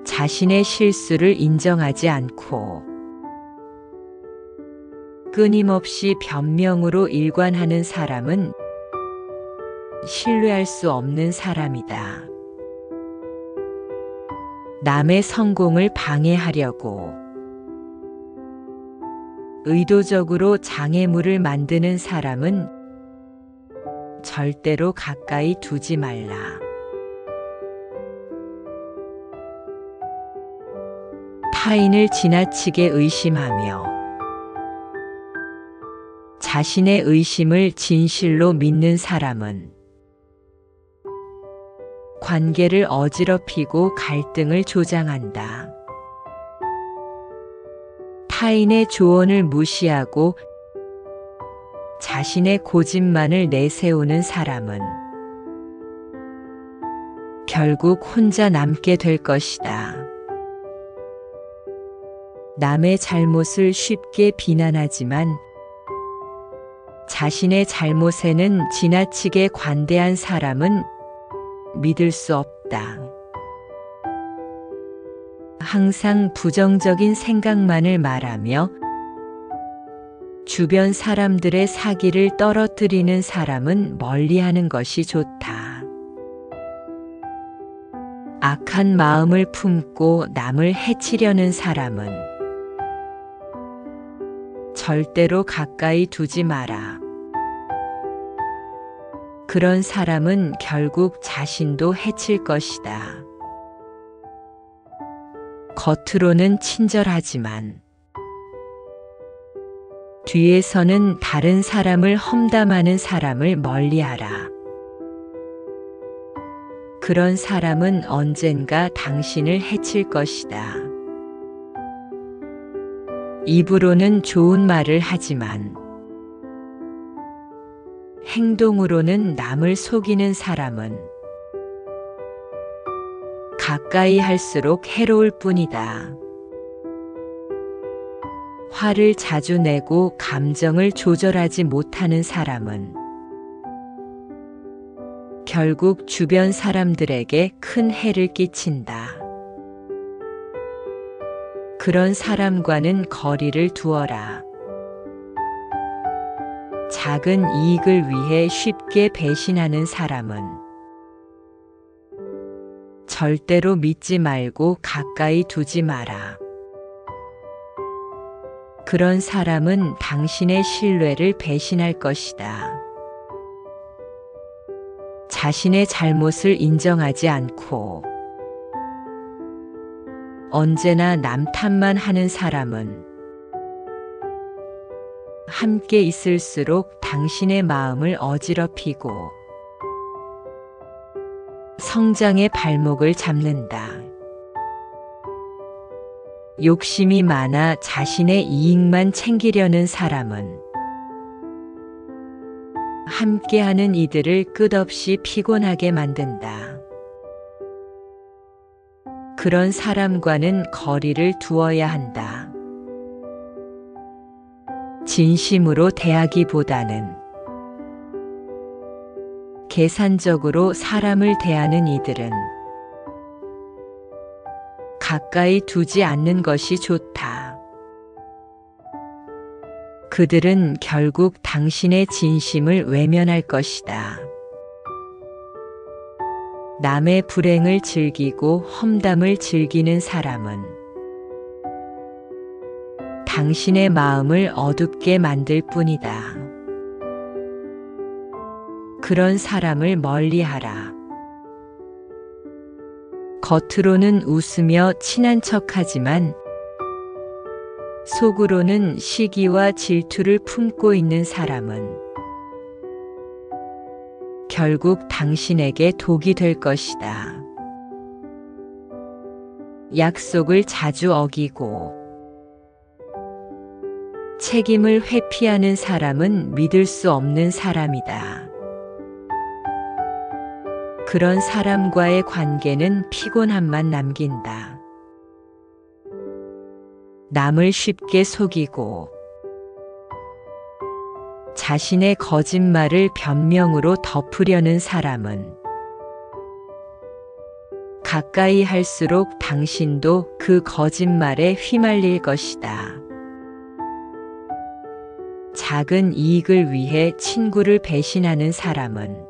자신의 실수를 인정하지 않고 끊임없이 변명으로 일관하는 사람은 신뢰할 수 없는 사람이다. 남의 성공을 방해하려고 의도적으로 장애물을 만드는 사람은 절대로 가까이 두지 말라. 타인을 지나치게 의심하며 자신의 의심을 진실로 믿는 사람은 관계를 어지럽히고 갈등을 조장한다. 타인의 조언을 무시하고 자신의 고집만을 내세우는 사람은 결국 혼자 남게 될 것이다. 남의 잘못을 쉽게 비난하지만 자신의 잘못에는 지나치게 관대한 사람은 믿을 수 없다. 항상 부정적인 생각만을 말하며 주변 사람들의 사기를 떨어뜨리는 사람은 멀리하는 것이 좋다. 악한 마음을 품고 남을 해치려는 사람은 절대로 가까이 두지 마라. 그런 사람은 결국 자신도 해칠 것이다. 겉으로는 친절하지만 뒤에서는 다른 사람을 험담하는 사람을 멀리하라. 그런 사람은 언젠가 당신을 해칠 것이다. 입으로는 좋은 말을 하지만 행동으로는 남을 속이는 사람은 가까이 할수록 해로울 뿐이다. 화를 자주 내고 감정을 조절하지 못하는 사람은 결국 주변 사람들에게 큰 해를 끼친다. 그런 사람과는 거리를 두어라. 작은 이익을 위해 쉽게 배신하는 사람은 절대로 믿지 말고 가까이 두지 마라. 그런 사람은 당신의 신뢰를 배신할 것이다. 자신의 잘못을 인정하지 않고 언제나 남 탓만 하는 사람은 함께 있을수록 당신의 마음을 어지럽히고 성장의 발목을 잡는다. 욕심이 많아 자신의 이익만 챙기려는 사람은 함께하는 이들을 끝없이 피곤하게 만든다. 그런 사람과는 거리를 두어야 한다. 진심으로 대하기보다는 계산적으로 사람을 대하는 이들은 가까이 두지 않는 것이 좋다. 그들은 결국 당신의 진심을 외면할 것이다. 남의 불행을 즐기고 험담을 즐기는 사람은 당신의 마음을 어둡게 만들 뿐이다. 그런 사람을 멀리하라. 겉으로는 웃으며 친한 척하지만 속으로는 시기와 질투를 품고 있는 사람은 결국 당신에게 독이 될 것이다. 약속을 자주 어기고 책임을 회피하는 사람은 믿을 수 없는 사람이다. 그런 사람과의 관계는 피곤함만 남긴다. 남을 쉽게 속이고 자신의 거짓말을 변명으로 덮으려는 사람은 가까이 할수록 당신도 그 거짓말에 휘말릴 것이다. 작은 이익을 위해 친구를 배신하는 사람은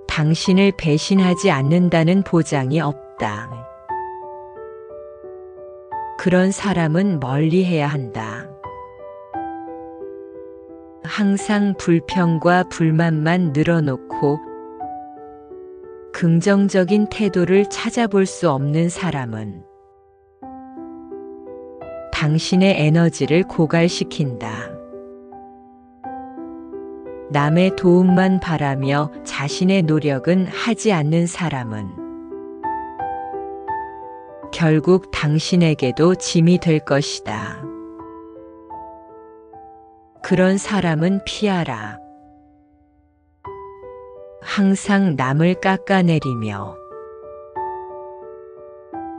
당신을 배신하지 않는다는 보장이 없다. 그런 사람은 멀리해야 한다. 항상 불평과 불만만 늘어놓고 긍정적인 태도를 찾아볼 수 없는 사람은 당신의 에너지를 고갈시킨다. 남의 도움만 바라며 자신의 노력은 하지 않는 사람은 결국 당신에게도 짐이 될 것이다. 그런 사람은 피하라. 항상 남을 깎아내리며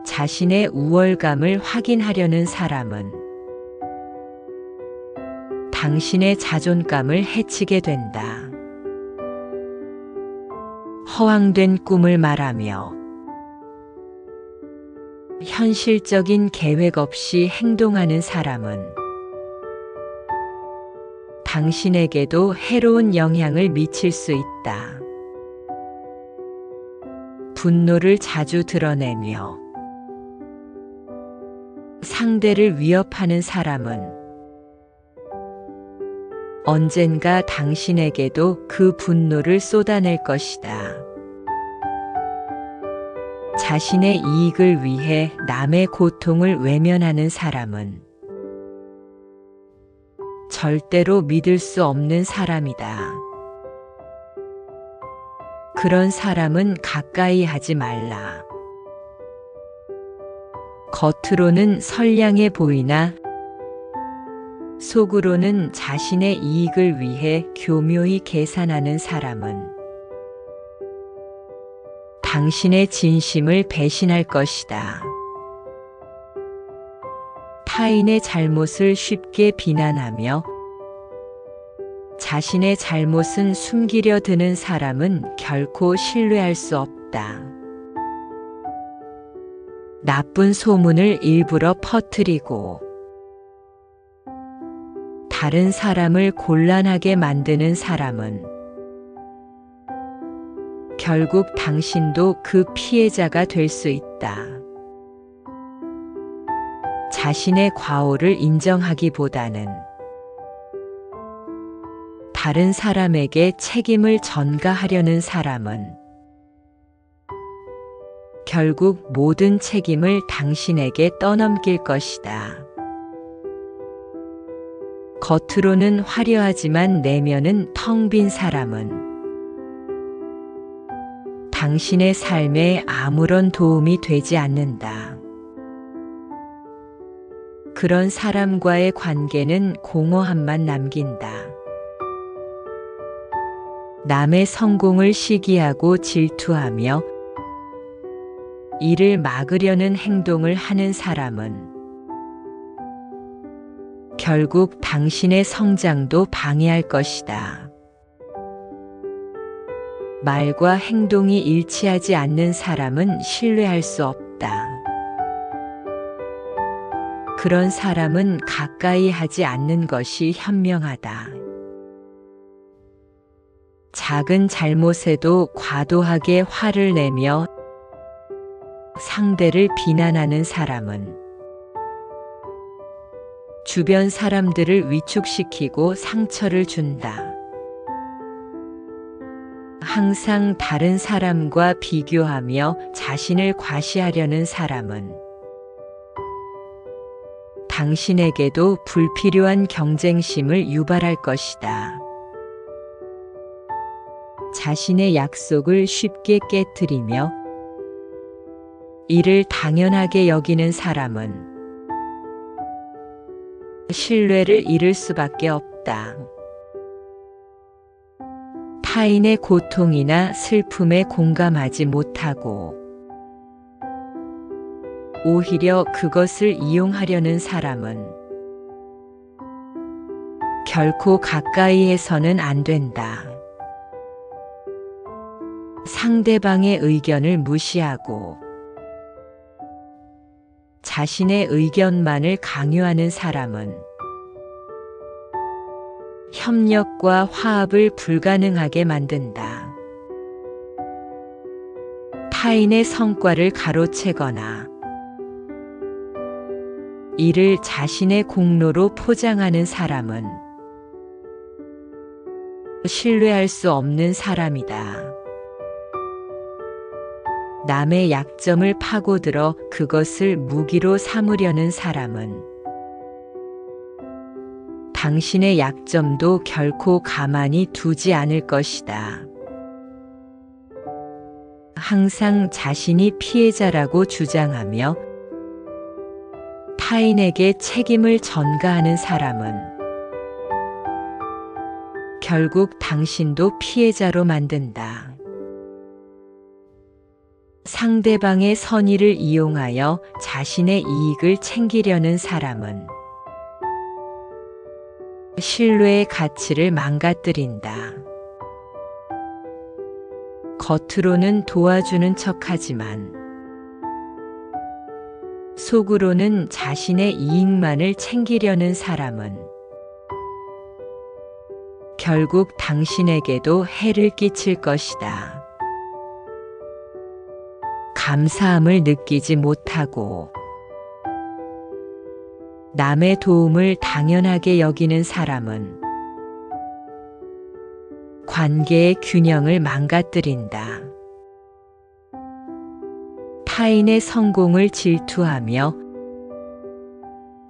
자신의 우월감을 확인하려는 사람은 당신의 자존감을 해치게 된다. 허황된 꿈을 말하며 현실적인 계획 없이 행동하는 사람은 당신에게도 해로운 영향을 미칠 수 있다. 분노를 자주 드러내며 상대를 위협하는 사람은 언젠가 당신에게도 그 분노를 쏟아낼 것이다. 자신의 이익을 위해 남의 고통을 외면하는 사람은 절대로 믿을 수 없는 사람이다. 그런 사람은 가까이 하지 말라. 겉으로는 선량해 보이나 속으로는 자신의 이익을 위해 교묘히 계산하는 사람은 당신의 진심을 배신할 것이다. 타인의 잘못을 쉽게 비난하며 자신의 잘못은 숨기려 드는 사람은 결코 신뢰할 수 없다. 나쁜 소문을 일부러 퍼뜨리고 다른 사람을 곤란하게 만드는 사람은 결국 당신도 그 피해자가 될 수 있다. 자신의 과오를 인정하기보다는 다른 사람에게 책임을 전가하려는 사람은 결국 모든 책임을 당신에게 떠넘길 것이다. 겉으로는 화려하지만 내면은 텅 빈 사람은 당신의 삶에 아무런 도움이 되지 않는다. 그런 사람과의 관계는 공허함만 남긴다. 남의 성공을 시기하고 질투하며 이를 막으려는 행동을 하는 사람은 결국 당신의 성장도 방해할 것이다. 말과 행동이 일치하지 않는 사람은 신뢰할 수 없다. 그런 사람은 가까이 하지 않는 것이 현명하다. 작은 잘못에도 과도하게 화를 내며 상대를 비난하는 사람은 주변 사람들을 위축시키고 상처를 준다. 항상 다른 사람과 비교하며 자신을 과시하려는 사람은 당신에게도 불필요한 경쟁심을 유발할 것이다. 자신의 약속을 쉽게 깨트리며 이를 당연하게 여기는 사람은 신뢰를 잃을 수밖에 없다. 타인의 고통이나 슬픔에 공감하지 못하고 오히려 그것을 이용하려는 사람은 결코 가까이에서는 안 된다. 상대방의 의견을 무시하고 자신의 의견만을 강요하는 사람은 협력과 화합을 불가능하게 만든다. 타인의 성과를 가로채거나 이를 자신의 공로로 포장하는 사람은 신뢰할 수 없는 사람이다. 남의 약점을 파고들어 그것을 무기로 삼으려는 사람은 당신의 약점도 결코 가만히 두지 않을 것이다. 항상 자신이 피해자라고 주장하며 타인에게 책임을 전가하는 사람은 결국 당신도 피해자로 만든다. 상대방의 선의를 이용하여 자신의 이익을 챙기려는 사람은 신뢰의 가치를 망가뜨린다. 겉으로는 도와주는 척하지만 속으로는 자신의 이익만을 챙기려는 사람은 결국 당신에게도 해를 끼칠 것이다. 감사함을 느끼지 못하고 남의 도움을 당연하게 여기는 사람은 관계의 균형을 망가뜨린다. 타인의 성공을 질투하며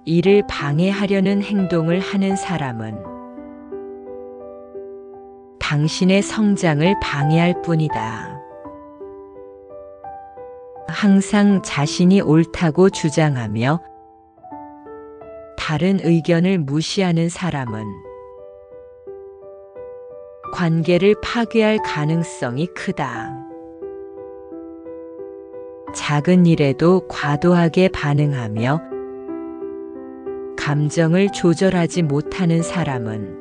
이를 방해하려는 행동을 하는 사람은 당신의 성장을 방해할 뿐이다. 항상 자신이 옳다고 주장하며 다른 의견을 무시하는 사람은 관계를 파괴할 가능성이 크다. 작은 일에도 과도하게 반응하며 감정을 조절하지 못하는 사람은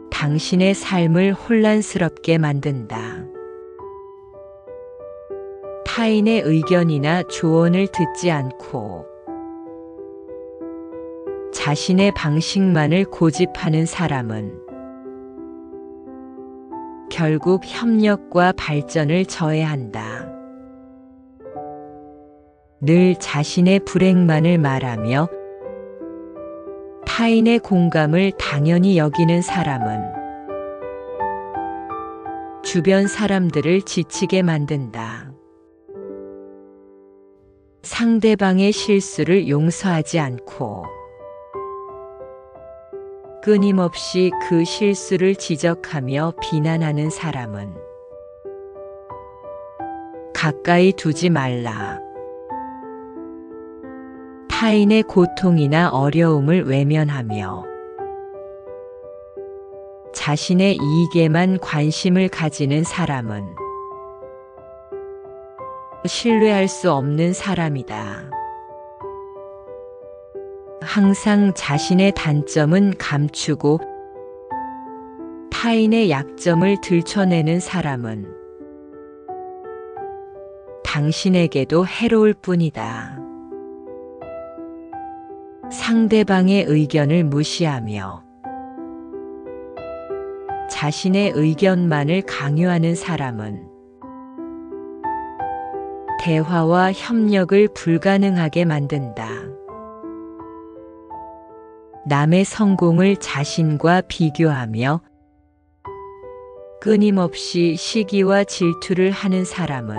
당신의 삶을 혼란스럽게 만든다. 타인의 의견이나 조언을 듣지 않고 자신의 방식만을 고집하는 사람은 결국 협력과 발전을 저해한다. 늘 자신의 불행만을 말하며 타인의 공감을 당연히 여기는 사람은 주변 사람들을 지치게 만든다. 상대방의 실수를 용서하지 않고 끊임없이 그 실수를 지적하며 비난하는 사람은 가까이 두지 말라. 타인의 고통이나 어려움을 외면하며 자신의 이익에만 관심을 가지는 사람은 신뢰할 수 없는 사람이다. 항상 자신의 단점은 감추고 타인의 약점을 들춰내는 사람은 당신에게도 해로울 뿐이다. 상대방의 의견을 무시하며 자신의 의견만을 강요하는 사람은 대화와 협력을 불가능하게 만든다. 남의 성공을 자신과 비교하며 끊임없이 시기와 질투를 하는 사람은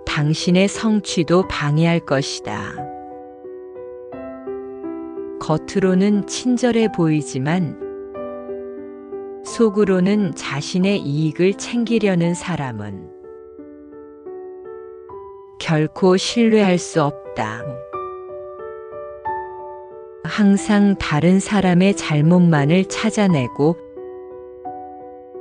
당신의 성취도 방해할 것이다. 겉으로는 친절해 보이지만 속으로는 자신의 이익을 챙기려는 사람은 결코 신뢰할 수 없다. 항상 다른 사람의 잘못만을 찾아내고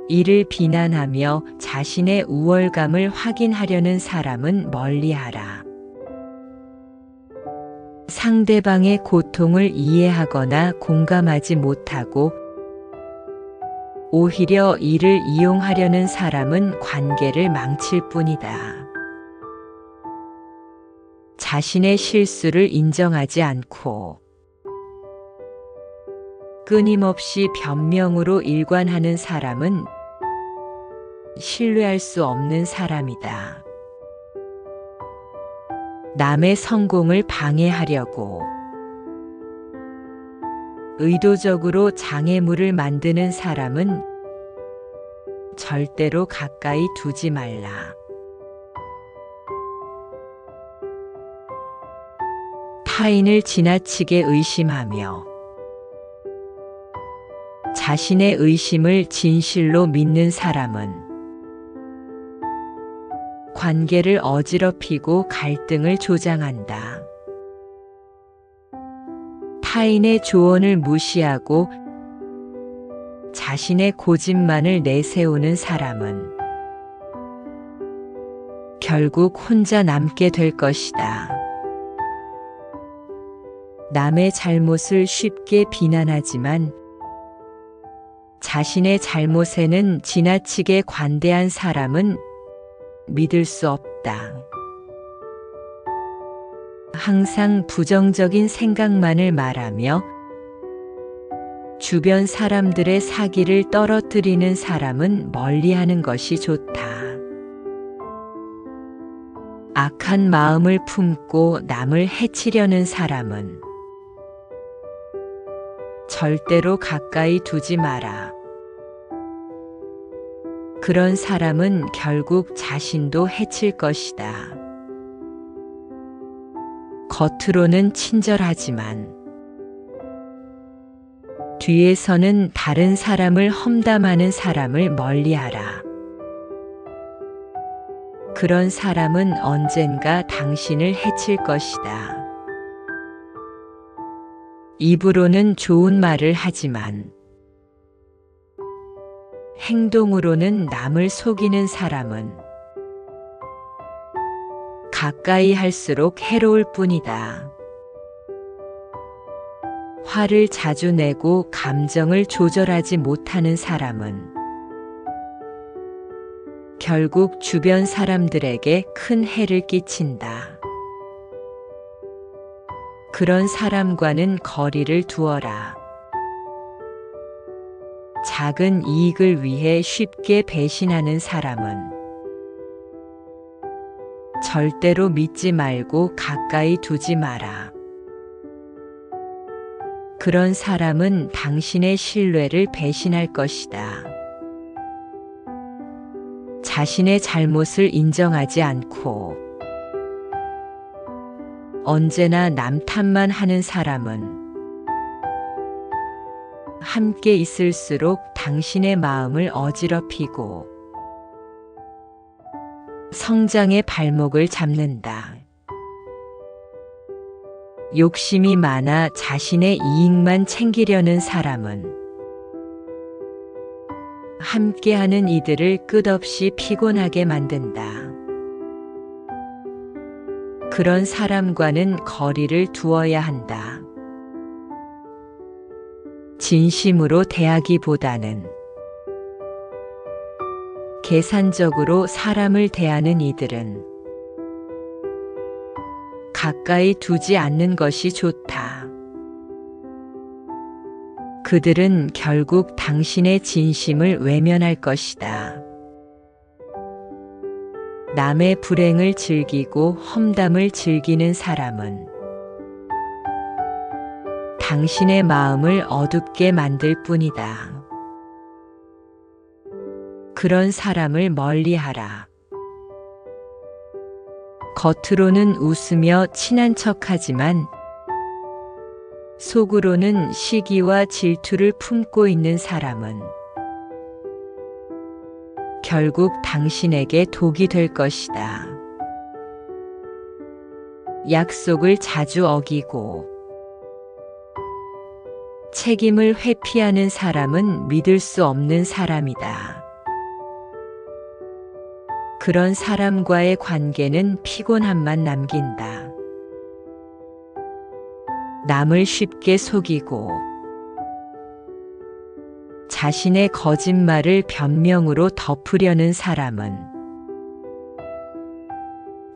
이를 비난하며 자신의 우월감을 확인하려는 사람은 멀리하라. 상대방의 고통을 이해하거나 공감하지 못하고 오히려 이를 이용하려는 사람은 관계를 망칠 뿐이다. 자신의 실수를 인정하지 않고 끊임없이 변명으로 일관하는 사람은 신뢰할 수 없는 사람이다. 남의 성공을 방해하려고 의도적으로 장애물을 만드는 사람은 절대로 가까이 두지 말라. 타인을 지나치게 의심하며 자신의 의심을 진실로 믿는 사람은 관계를 어지럽히고 갈등을 조장한다. 타인의 조언을 무시하고 자신의 고집만을 내세우는 사람은 결국 혼자 남게 될 것이다. 남의 잘못을 쉽게 비난하지만 자신의 잘못에는 지나치게 관대한 사람은 믿을 수 없다. 항상 부정적인 생각만을 말하며 주변 사람들의 사기를 떨어뜨리는 사람은 멀리하는 것이 좋다. 악한 마음을 품고 남을 해치려는 사람은 절대로 가까이 두지 마라. 그런 사람은 결국 자신도 해칠 것이다. 겉으로는 친절하지만 뒤에서는 다른 사람을 험담하는 사람을 멀리하라. 그런 사람은 언젠가 당신을 해칠 것이다. 입으로는 좋은 말을 하지만 행동으로는 남을 속이는 사람은 가까이 할수록 해로울 뿐이다. 화를 자주 내고 감정을 조절하지 못하는 사람은 결국 주변 사람들에게 큰 해를 끼친다. 그런 사람과는 거리를 두어라. 작은 이익을 위해 쉽게 배신하는 사람은 절대로 믿지 말고 가까이 두지 마라. 그런 사람은 당신의 신뢰를 배신할 것이다. 자신의 잘못을 인정하지 않고 언제나 남 탓만 하는 사람은 함께 있을수록 당신의 마음을 어지럽히고 성장의 발목을 잡는다. 욕심이 많아 자신의 이익만 챙기려는 사람은 함께하는 이들을 끝없이 피곤하게 만든다. 그런 사람과는 거리를 두어야 한다. 진심으로 대하기보다는 계산적으로 사람을 대하는 이들은 가까이 두지 않는 것이 좋다. 그들은 결국 당신의 진심을 외면할 것이다. 남의 불행을 즐기고 험담을 즐기는 사람은 당신의 마음을 어둡게 만들 뿐이다. 그런 사람을 멀리하라. 겉으로는 웃으며 친한 척하지만 속으로는 시기와 질투를 품고 있는 사람은 결국 당신에게 독이 될 것이다. 약속을 자주 어기고 책임을 회피하는 사람은 믿을 수 없는 사람이다. 그런 사람과의 관계는 피곤함만 남긴다. 남을 쉽게 속이고 자신의 거짓말을 변명으로 덮으려는 사람은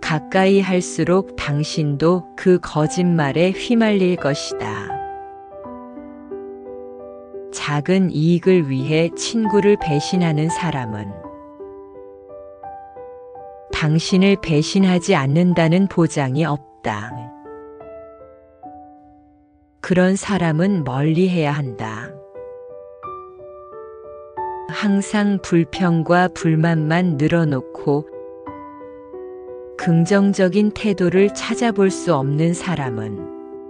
가까이 할수록 당신도 그 거짓말에 휘말릴 것이다. 작은 이익을 위해 친구를 배신하는 사람은 당신을 배신하지 않는다는 보장이 없다. 그런 사람은 멀리해야 한다. 항상 불평과 불만만 늘어놓고 긍정적인 태도를 찾아볼 수 없는 사람은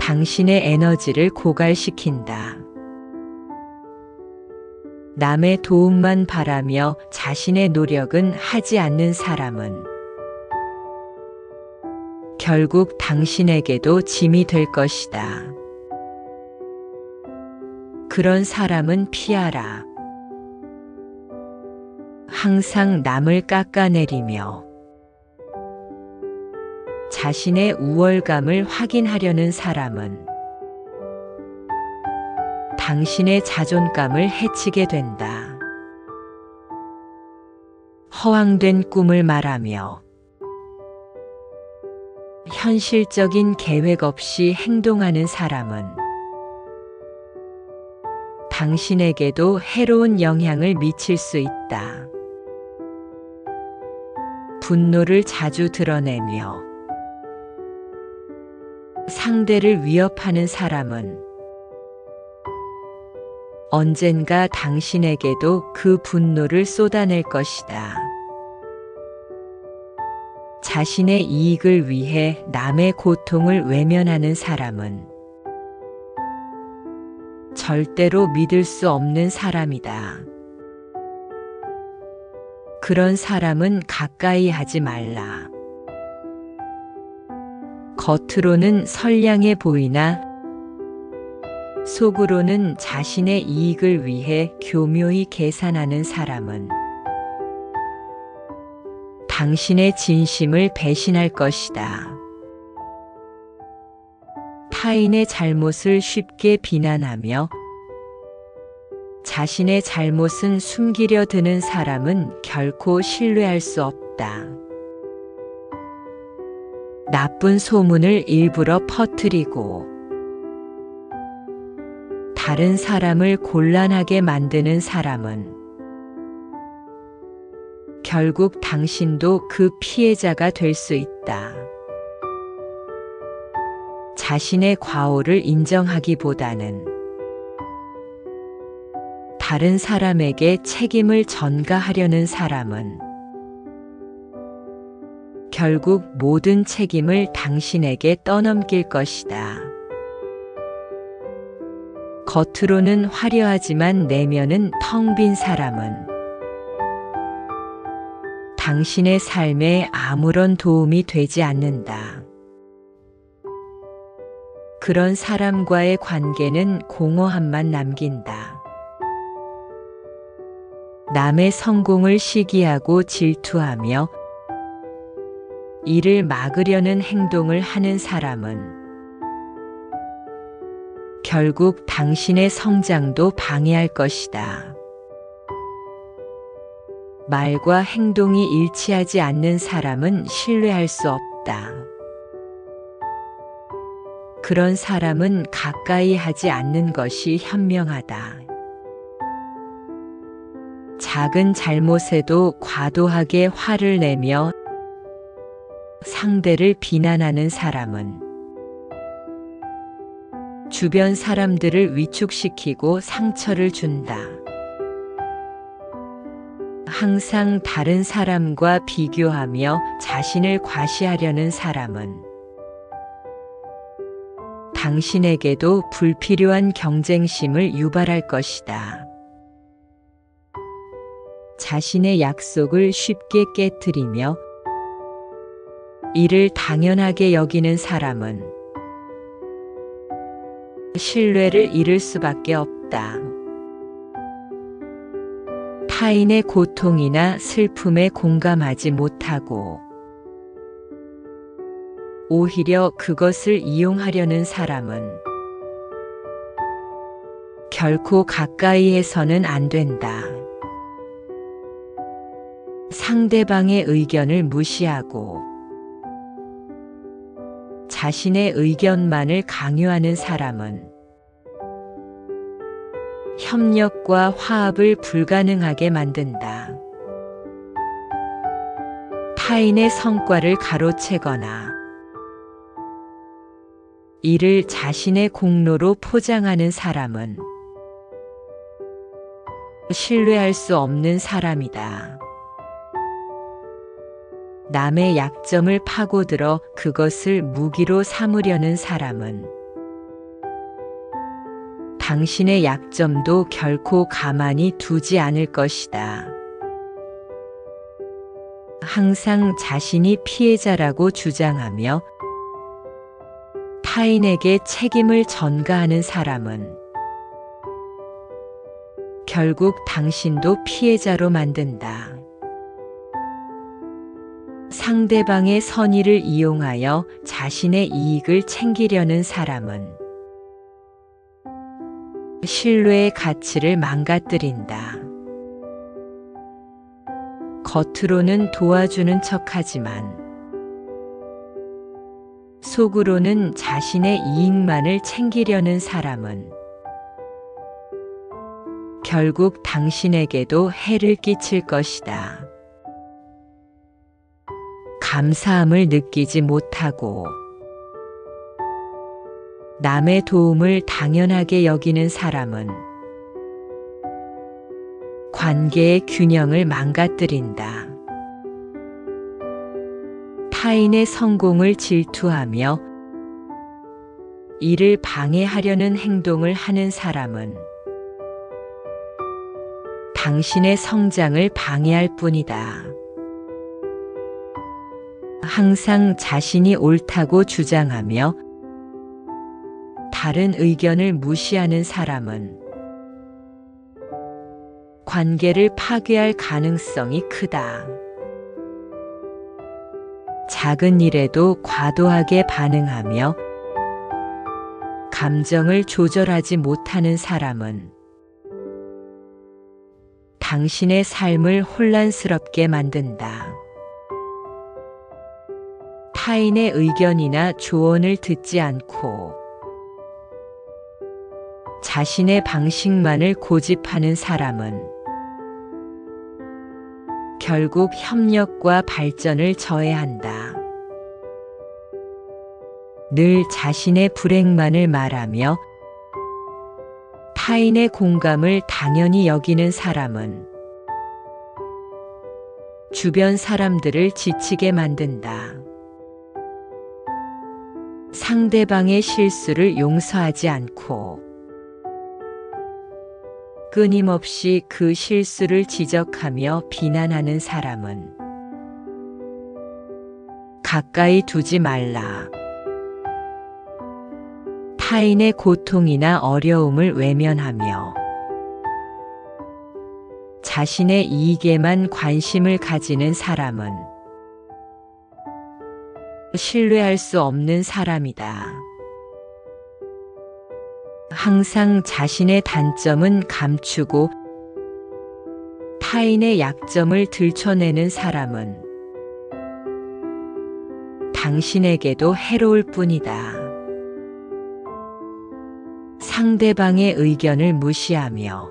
당신의 에너지를 고갈시킨다. 남의 도움만 바라며 자신의 노력은 하지 않는 사람은 결국 당신에게도 짐이 될 것이다. 그런 사람은 피하라. 항상 남을 깎아내리며 자신의 우월감을 확인하려는 사람은 당신의 자존감을 해치게 된다. 허황된 꿈을 말하며 현실적인 계획 없이 행동하는 사람은 당신에게도 해로운 영향을 미칠 수 있다. 분노를 자주 드러내며 상대를 위협하는 사람은 언젠가 당신에게도 그 분노를 쏟아낼 것이다. 자신의 이익을 위해 남의 고통을 외면하는 사람은 절대로 믿을 수 없는 사람이다. 그런 사람은 가까이 하지 말라. 겉으로는 선량해 보이나 속으로는 자신의 이익을 위해 교묘히 계산하는 사람은 당신의 진심을 배신할 것이다. 타인의 잘못을 쉽게 비난하며 자신의 잘못은 숨기려 드는 사람은 결코 신뢰할 수 없다. 나쁜 소문을 일부러 퍼뜨리고 다른 사람을 곤란하게 만드는 사람은 결국 당신도 그 피해자가 될 수 있다. 자신의 과오를 인정하기보다는 다른 사람에게 책임을 전가하려는 사람은 결국 모든 책임을 당신에게 떠넘길 것이다. 겉으로는 화려하지만 내면은 텅 빈 사람은 당신의 삶에 아무런 도움이 되지 않는다. 그런 사람과의 관계는 공허함만 남긴다. 남의 성공을 시기하고 질투하며 이를 막으려는 행동을 하는 사람은 결국 당신의 성장도 방해할 것이다. 말과 행동이 일치하지 않는 사람은 신뢰할 수 없다. 그런 사람은 가까이 하지 않는 것이 현명하다. 작은 잘못에도 과도하게 화를 내며 상대를 비난하는 사람은 주변 사람들을 위축시키고 상처를 준다. 항상 다른 사람과 비교하며 자신을 과시하려는 사람은 당신에게도 불필요한 경쟁심을 유발할 것이다. 자신의 약속을 쉽게 깨트리며 이를 당연하게 여기는 사람은 신뢰를 잃을 수밖에 없다. 타인의 고통이나 슬픔에 공감하지 못하고 오히려 그것을 이용하려는 사람은 결코 가까이에서는 안 된다. 상대방의 의견을 무시하고 자신의 의견만을 강요하는 사람은 협력과 화합을 불가능하게 만든다. 타인의 성과를 가로채거나 이를 자신의 공로로 포장하는 사람은 신뢰할 수 없는 사람이다. 남의 약점을 파고들어 그것을 무기로 삼으려는 사람은 당신의 약점도 결코 가만히 두지 않을 것이다. 항상 자신이 피해자라고 주장하며 타인에게 책임을 전가하는 사람은 결국 당신도 피해자로 만든다. 상대방의 선의를 이용하여 자신의 이익을 챙기려는 사람은 신뢰의 가치를 망가뜨린다. 겉으로는 도와주는 척하지만 속으로는 자신의 이익만을 챙기려는 사람은 결국 당신에게도 해를 끼칠 것이다. 감사함을 느끼지 못하고 남의 도움을 당연하게 여기는 사람은 관계의 균형을 망가뜨린다. 타인의 성공을 질투하며 이를 방해하려는 행동을 하는 사람은 당신의 성장을 방해할 뿐이다. 항상 자신이 옳다고 주장하며 다른 의견을 무시하는 사람은 관계를 파괴할 가능성이 크다. 작은 일에도 과도하게 반응하며 감정을 조절하지 못하는 사람은 당신의 삶을 혼란스럽게 만든다. 타인의 의견이나 조언을 듣지 않고 자신의 방식만을 고집하는 사람은 결국 협력과 발전을 저해한다. 늘 자신의 불행만을 말하며 타인의 공감을 당연히 여기는 사람은 주변 사람들을 지치게 만든다. 상대방의 실수를 용서하지 않고 끊임없이 그 실수를 지적하며 비난하는 사람은 가까이 두지 말라. 타인의 고통이나 어려움을 외면하며 자신의 이익에만 관심을 가지는 사람은 신뢰할 수 없는 사람이다. 항상 자신의 단점은 감추고 타인의 약점을 들춰내는 사람은 당신에게도 해로울 뿐이다. 상대방의 의견을 무시하며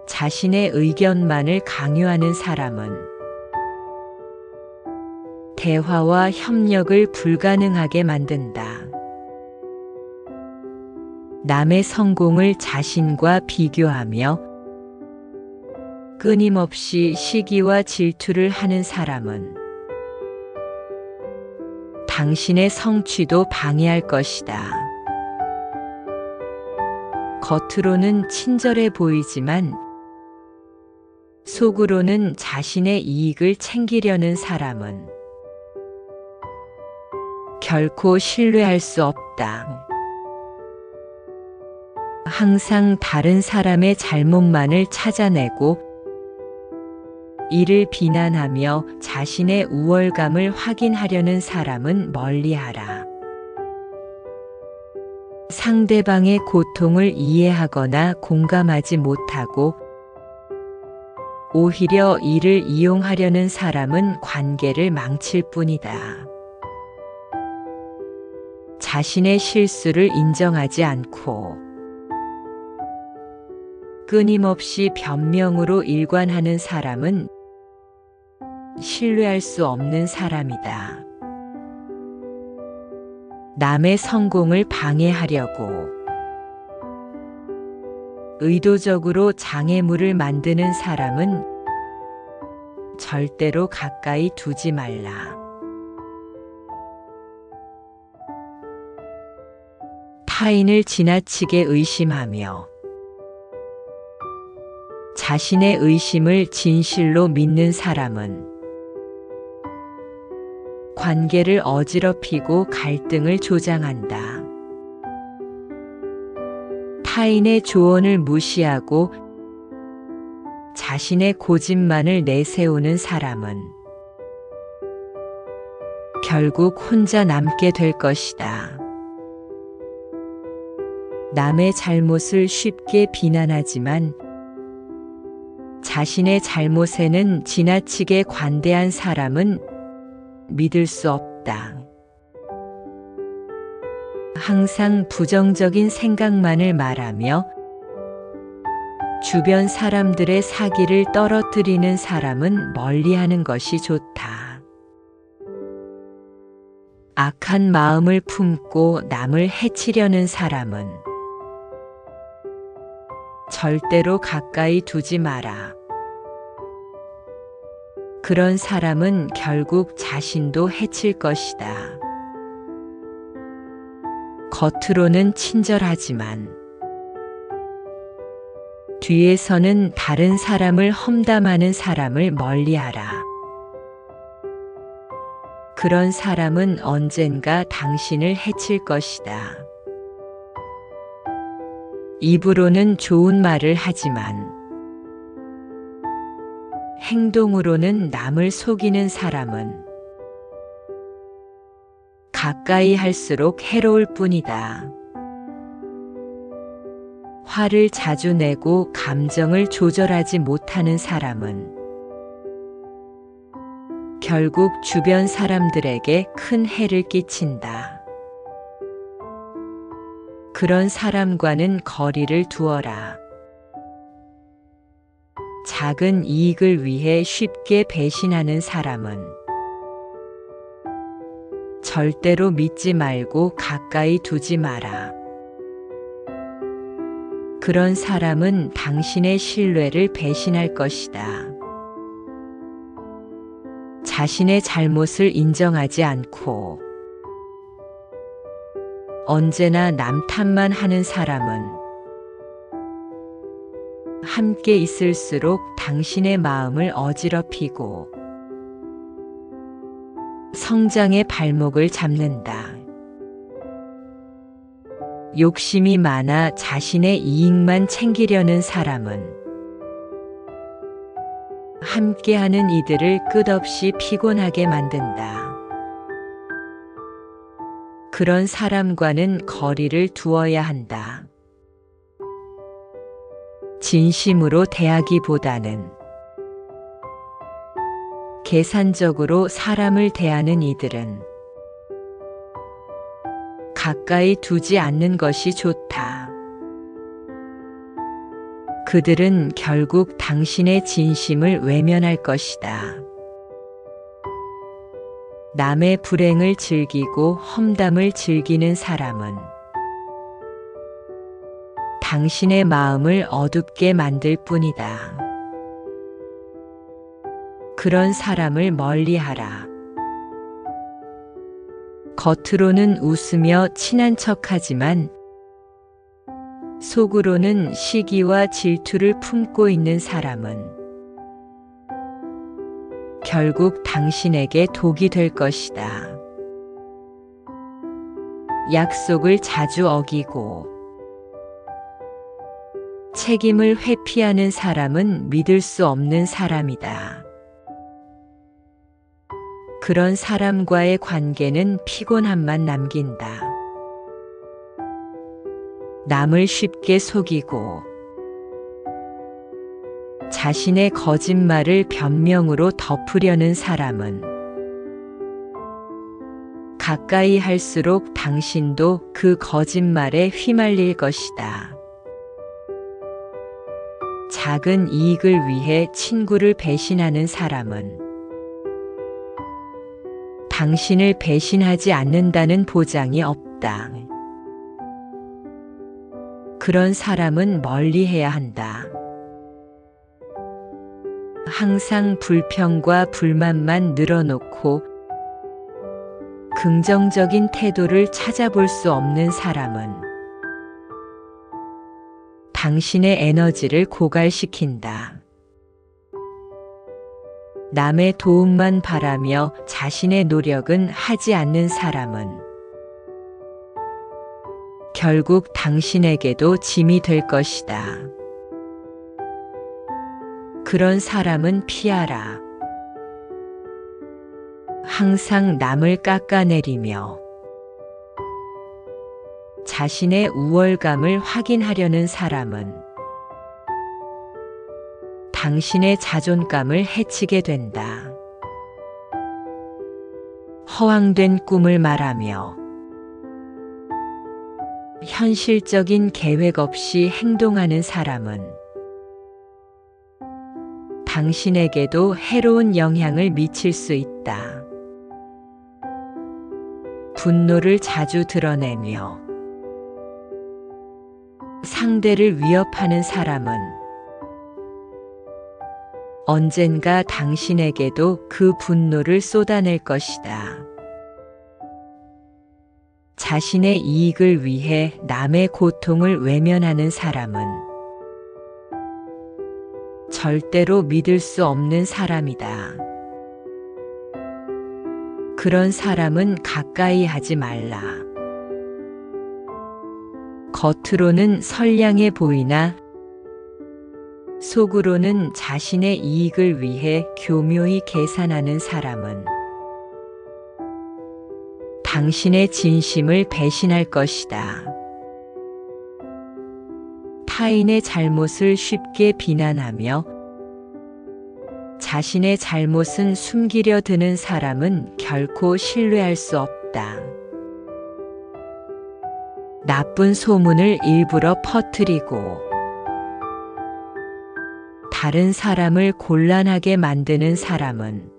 자신의 의견만을 강요하는 사람은 대화와 협력을 불가능하게 만든다. 남의 성공을 자신과 비교하며 끊임없이 시기와 질투를 하는 사람은 당신의 성취도 방해할 것이다. 겉으로는 친절해 보이지만 속으로는 자신의 이익을 챙기려는 사람은 결코 신뢰할 수 없다. 항상 다른 사람의 잘못만을 찾아내고 이를 비난하며 자신의 우월감을 확인하려는 사람은 멀리하라. 상대방의 고통을 이해하거나 공감하지 못하고 오히려 이를 이용하려는 사람은 관계를 망칠 뿐이다. 자신의 실수를 인정하지 않고 끊임없이 변명으로 일관하는 사람은 신뢰할 수 없는 사람이다. 남의 성공을 방해하려고 의도적으로 장애물을 만드는 사람은 절대로 가까이 두지 말라. 타인을 지나치게 의심하며 자신의 의심을 진실로 믿는 사람은 관계를 어지럽히고 갈등을 조장한다. 타인의 조언을 무시하고 자신의 고집만을 내세우는 사람은 결국 혼자 남게 될 것이다. 남의 잘못을 쉽게 비난하지만 자신의 잘못에는 지나치게 관대한 사람은 믿을 수 없다. 항상 부정적인 생각만을 말하며 주변 사람들의 사기를 떨어뜨리는 사람은 멀리하는 것이 좋다. 악한 마음을 품고 남을 해치려는 사람은 절대로 가까이 두지 마라. 그런 사람은 결국 자신도 해칠 것이다. 겉으로는 친절하지만 뒤에서는 다른 사람을 험담하는 사람을 멀리하라. 그런 사람은 언젠가 당신을 해칠 것이다. 입으로는 좋은 말을 하지만 행동으로는 남을 속이는 사람은 가까이 할수록 해로울 뿐이다. 화를 자주 내고 감정을 조절하지 못하는 사람은 결국 주변 사람들에게 큰 해를 끼친다. 그런 사람과는 거리를 두어라. 작은 이익을 위해 쉽게 배신하는 사람은 절대로 믿지 말고 가까이 두지 마라. 그런 사람은 당신의 신뢰를 배신할 것이다. 자신의 잘못을 인정하지 않고 언제나 남 탓만 하는 사람은 함께 있을수록 당신의 마음을 어지럽히고 성장의 발목을 잡는다. 욕심이 많아 자신의 이익만 챙기려는 사람은 함께하는 이들을 끝없이 피곤하게 만든다. 그런 사람과는 거리를 두어야 한다. 진심으로 대하기보다는 계산적으로 사람을 대하는 이들은 가까이 두지 않는 것이 좋다. 그들은 결국 당신의 진심을 외면할 것이다. 남의 불행을 즐기고 험담을 즐기는 사람은 당신의 마음을 어둡게 만들 뿐이다. 그런 사람을 멀리하라. 겉으로는 웃으며 친한 척하지만 속으로는 시기와 질투를 품고 있는 사람은 결국 당신에게 독이 될 것이다. 약속을 자주 어기고 책임을 회피하는 사람은 믿을 수 없는 사람이다. 그런 사람과의 관계는 피곤함만 남긴다. 남을 쉽게 속이고 자신의 거짓말을 변명으로 덮으려는 사람은 가까이 할수록 당신도 그 거짓말에 휘말릴 것이다. 작은 이익을 위해 친구를 배신하는 사람은 당신을 배신하지 않는다는 보장이 없다. 그런 사람은 멀리해야 한다. 항상 불평과 불만만 늘어놓고 긍정적인 태도를 찾아볼 수 없는 사람은 당신의 에너지를 고갈시킨다. 남의 도움만 바라며 자신의 노력은 하지 않는 사람은 결국 당신에게도 짐이 될 것이다. 그런 사람은 피하라. 항상 남을 깎아내리며 자신의 우월감을 확인하려는 사람은 당신의 자존감을 해치게 된다. 허황된 꿈을 말하며 현실적인 계획 없이 행동하는 사람은 당신에게도 해로운 영향을 미칠 수 있다. 분노를 자주 드러내며 상대를 위협하는 사람은 언젠가 당신에게도 그 분노를 쏟아낼 것이다. 자신의 이익을 위해 남의 고통을 외면하는 사람은 절대로 믿을 수 없는 사람이다. 그런 사람은 가까이 하지 말라. 겉으로는 선량해 보이나 속으로는 자신의 이익을 위해 교묘히 계산하는 사람은 당신의 진심을 배신할 것이다. 타인의 잘못을 쉽게 비난하며 자신의 잘못은 숨기려 드는 사람은 결코 신뢰할 수 없다. 나쁜 소문을 일부러 퍼뜨리고 다른 사람을 곤란하게 만드는 사람은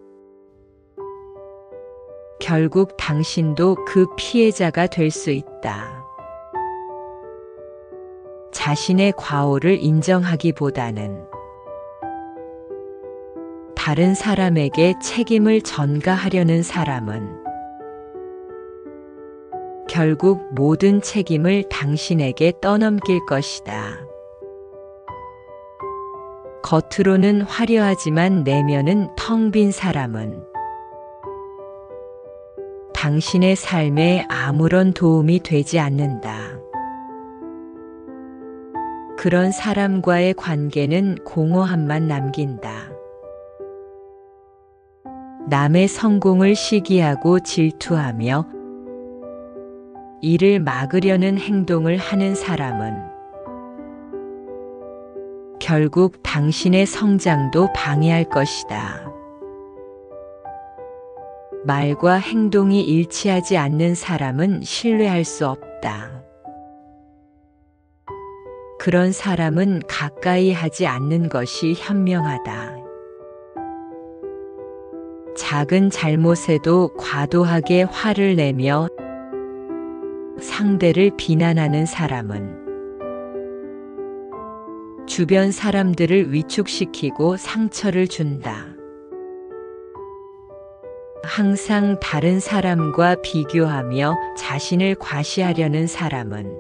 결국 당신도 그 피해자가 될 수 있다. 자신의 과오를 인정하기보다는 다른 사람에게 책임을 전가하려는 사람은 결국 모든 책임을 당신에게 떠넘길 것이다. 겉으로는 화려하지만 내면은 텅 빈 사람은 당신의 삶에 아무런 도움이 되지 않는다. 그런 사람과의 관계는 공허함만 남긴다. 남의 성공을 시기하고 질투하며 이를 막으려는 행동을 하는 사람은 결국 당신의 성장도 방해할 것이다. 말과 행동이 일치하지 않는 사람은 신뢰할 수 없다. 그런 사람은 가까이 하지 않는 것이 현명하다. 작은 잘못에도 과도하게 화를 내며 상대를 비난하는 사람은 주변 사람들을 위축시키고 상처를 준다. 항상 다른 사람과 비교하며 자신을 과시하려는 사람은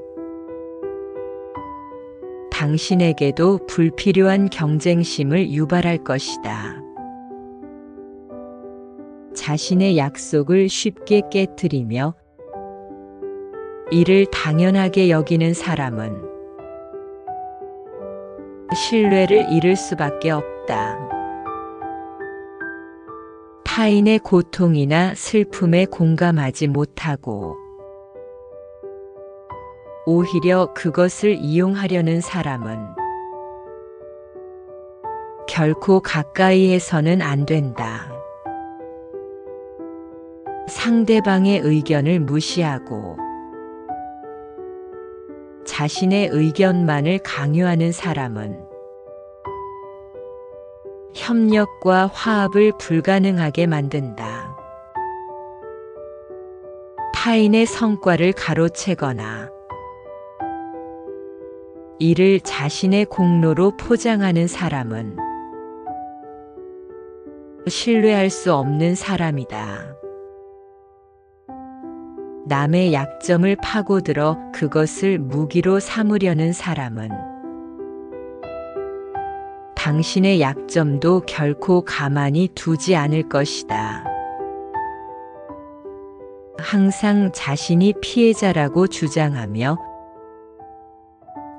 당신에게도 불필요한 경쟁심을 유발할 것이다. 자신의 약속을 쉽게 깨트리며 이를 당연하게 여기는 사람은 신뢰를 잃을 수밖에 없다. 타인의 고통이나 슬픔에 공감하지 못하고 오히려 그것을 이용하려는 사람은 결코 가까이에서는 안 된다. 상대방의 의견을 무시하고 자신의 의견만을 강요하는 사람은 협력과 화합을 불가능하게 만든다. 타인의 성과를 가로채거나 이를 자신의 공로로 포장하는 사람은 신뢰할 수 없는 사람이다. 남의 약점을 파고들어 그것을 무기로 삼으려는 사람은 당신의 약점도 결코 가만히 두지 않을 것이다. 항상 자신이 피해자라고 주장하며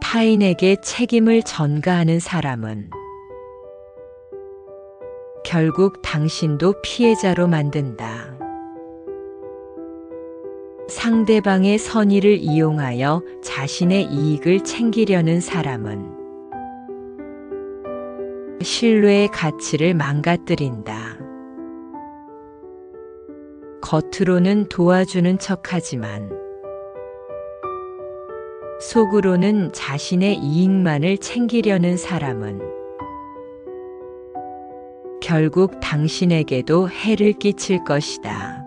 타인에게 책임을 전가하는 사람은 결국 당신도 피해자로 만든다. 상대방의 선의를 이용하여 자신의 이익을 챙기려는 사람은 신뢰의 가치를 망가뜨린다. 겉으로는 도와주는 척하지만 속으로는 자신의 이익만을 챙기려는 사람은 결국 당신에게도 해를 끼칠 것이다.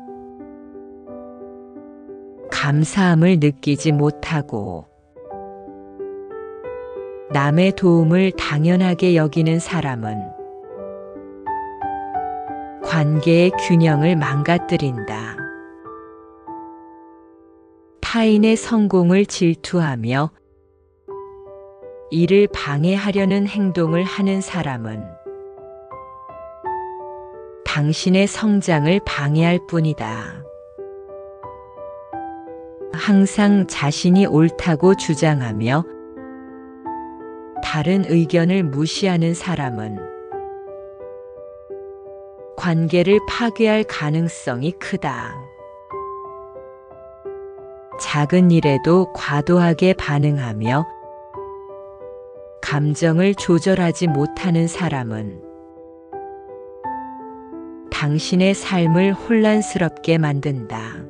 감사함을 느끼지 못하고 남의 도움을 당연하게 여기는 사람은 관계의 균형을 망가뜨린다. 타인의 성공을 질투하며 이를 방해하려는 행동을 하는 사람은 당신의 성장을 방해할 뿐이다. 항상 자신이 옳다고 주장하며 다른 의견을 무시하는 사람은 관계를 파괴할 가능성이 크다. 작은 일에도 과도하게 반응하며 감정을 조절하지 못하는 사람은 당신의 삶을 혼란스럽게 만든다.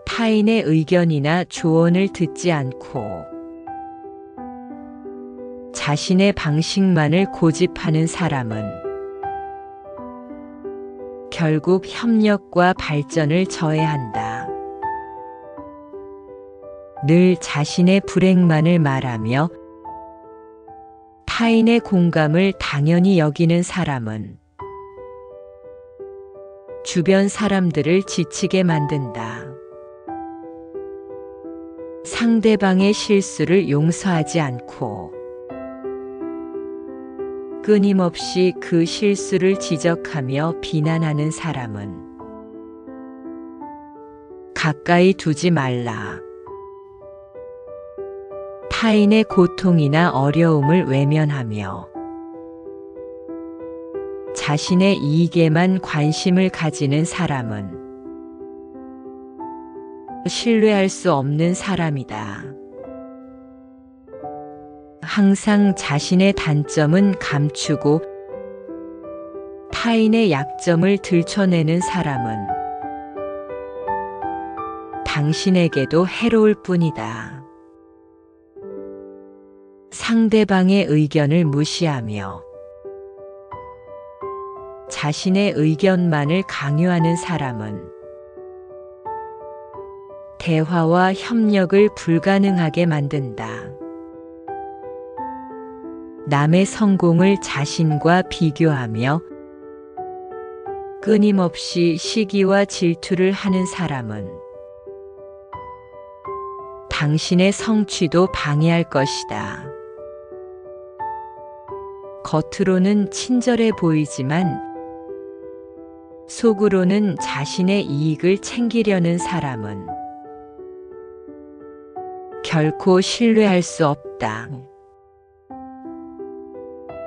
타인의 의견이나 조언을 듣지 않고 자신의 방식만을 고집하는 사람은 결국 협력과 발전을 저해한다. 늘 자신의 불행만을 말하며 타인의 공감을 당연히 여기는 사람은 주변 사람들을 지치게 만든다. 상대방의 실수를 용서하지 않고 끊임없이 그 실수를 지적하며 비난하는 사람은 가까이 두지 말라. 타인의 고통이나 어려움을 외면하며 자신의 이익에만 관심을 가지는 사람은 신뢰할 수 없는 사람이다. 항상 자신의 단점은 감추고 타인의 약점을 들춰내는 사람은 당신에게도 해로울 뿐이다. 상대방의 의견을 무시하며 자신의 의견만을 강요하는 사람은 대화와 협력을 불가능하게 만든다. 남의 성공을 자신과 비교하며 끊임없이 시기와 질투를 하는 사람은 당신의 성취도 방해할 것이다. 겉으로는 친절해 보이지만 속으로는 자신의 이익을 챙기려는 사람은 결코 신뢰할 수 없다.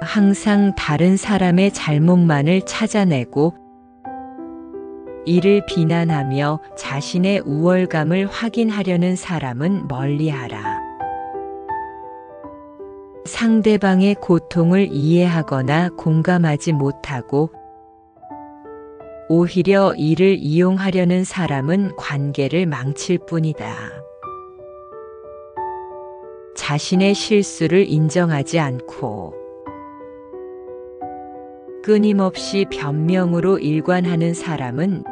항상 다른 사람의 잘못만을 찾아내고 이를 비난하며 자신의 우월감을 확인하려는 사람은 멀리하라. 상대방의 고통을 이해하거나 공감하지 못하고 오히려 이를 이용하려는 사람은 관계를 망칠 뿐이다. 자신의 실수를 인정하지 않고 끊임없이 변명으로 일관하는 사람은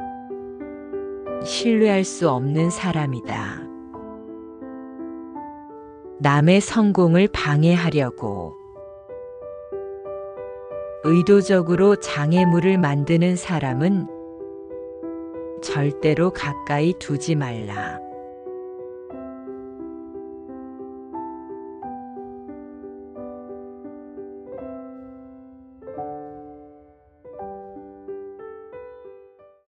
신뢰할 수 없는 사람이다. 남의 성공을 방해하려고 의도적으로 장애물을 만드는 사람은 절대로 가까이 두지 말라.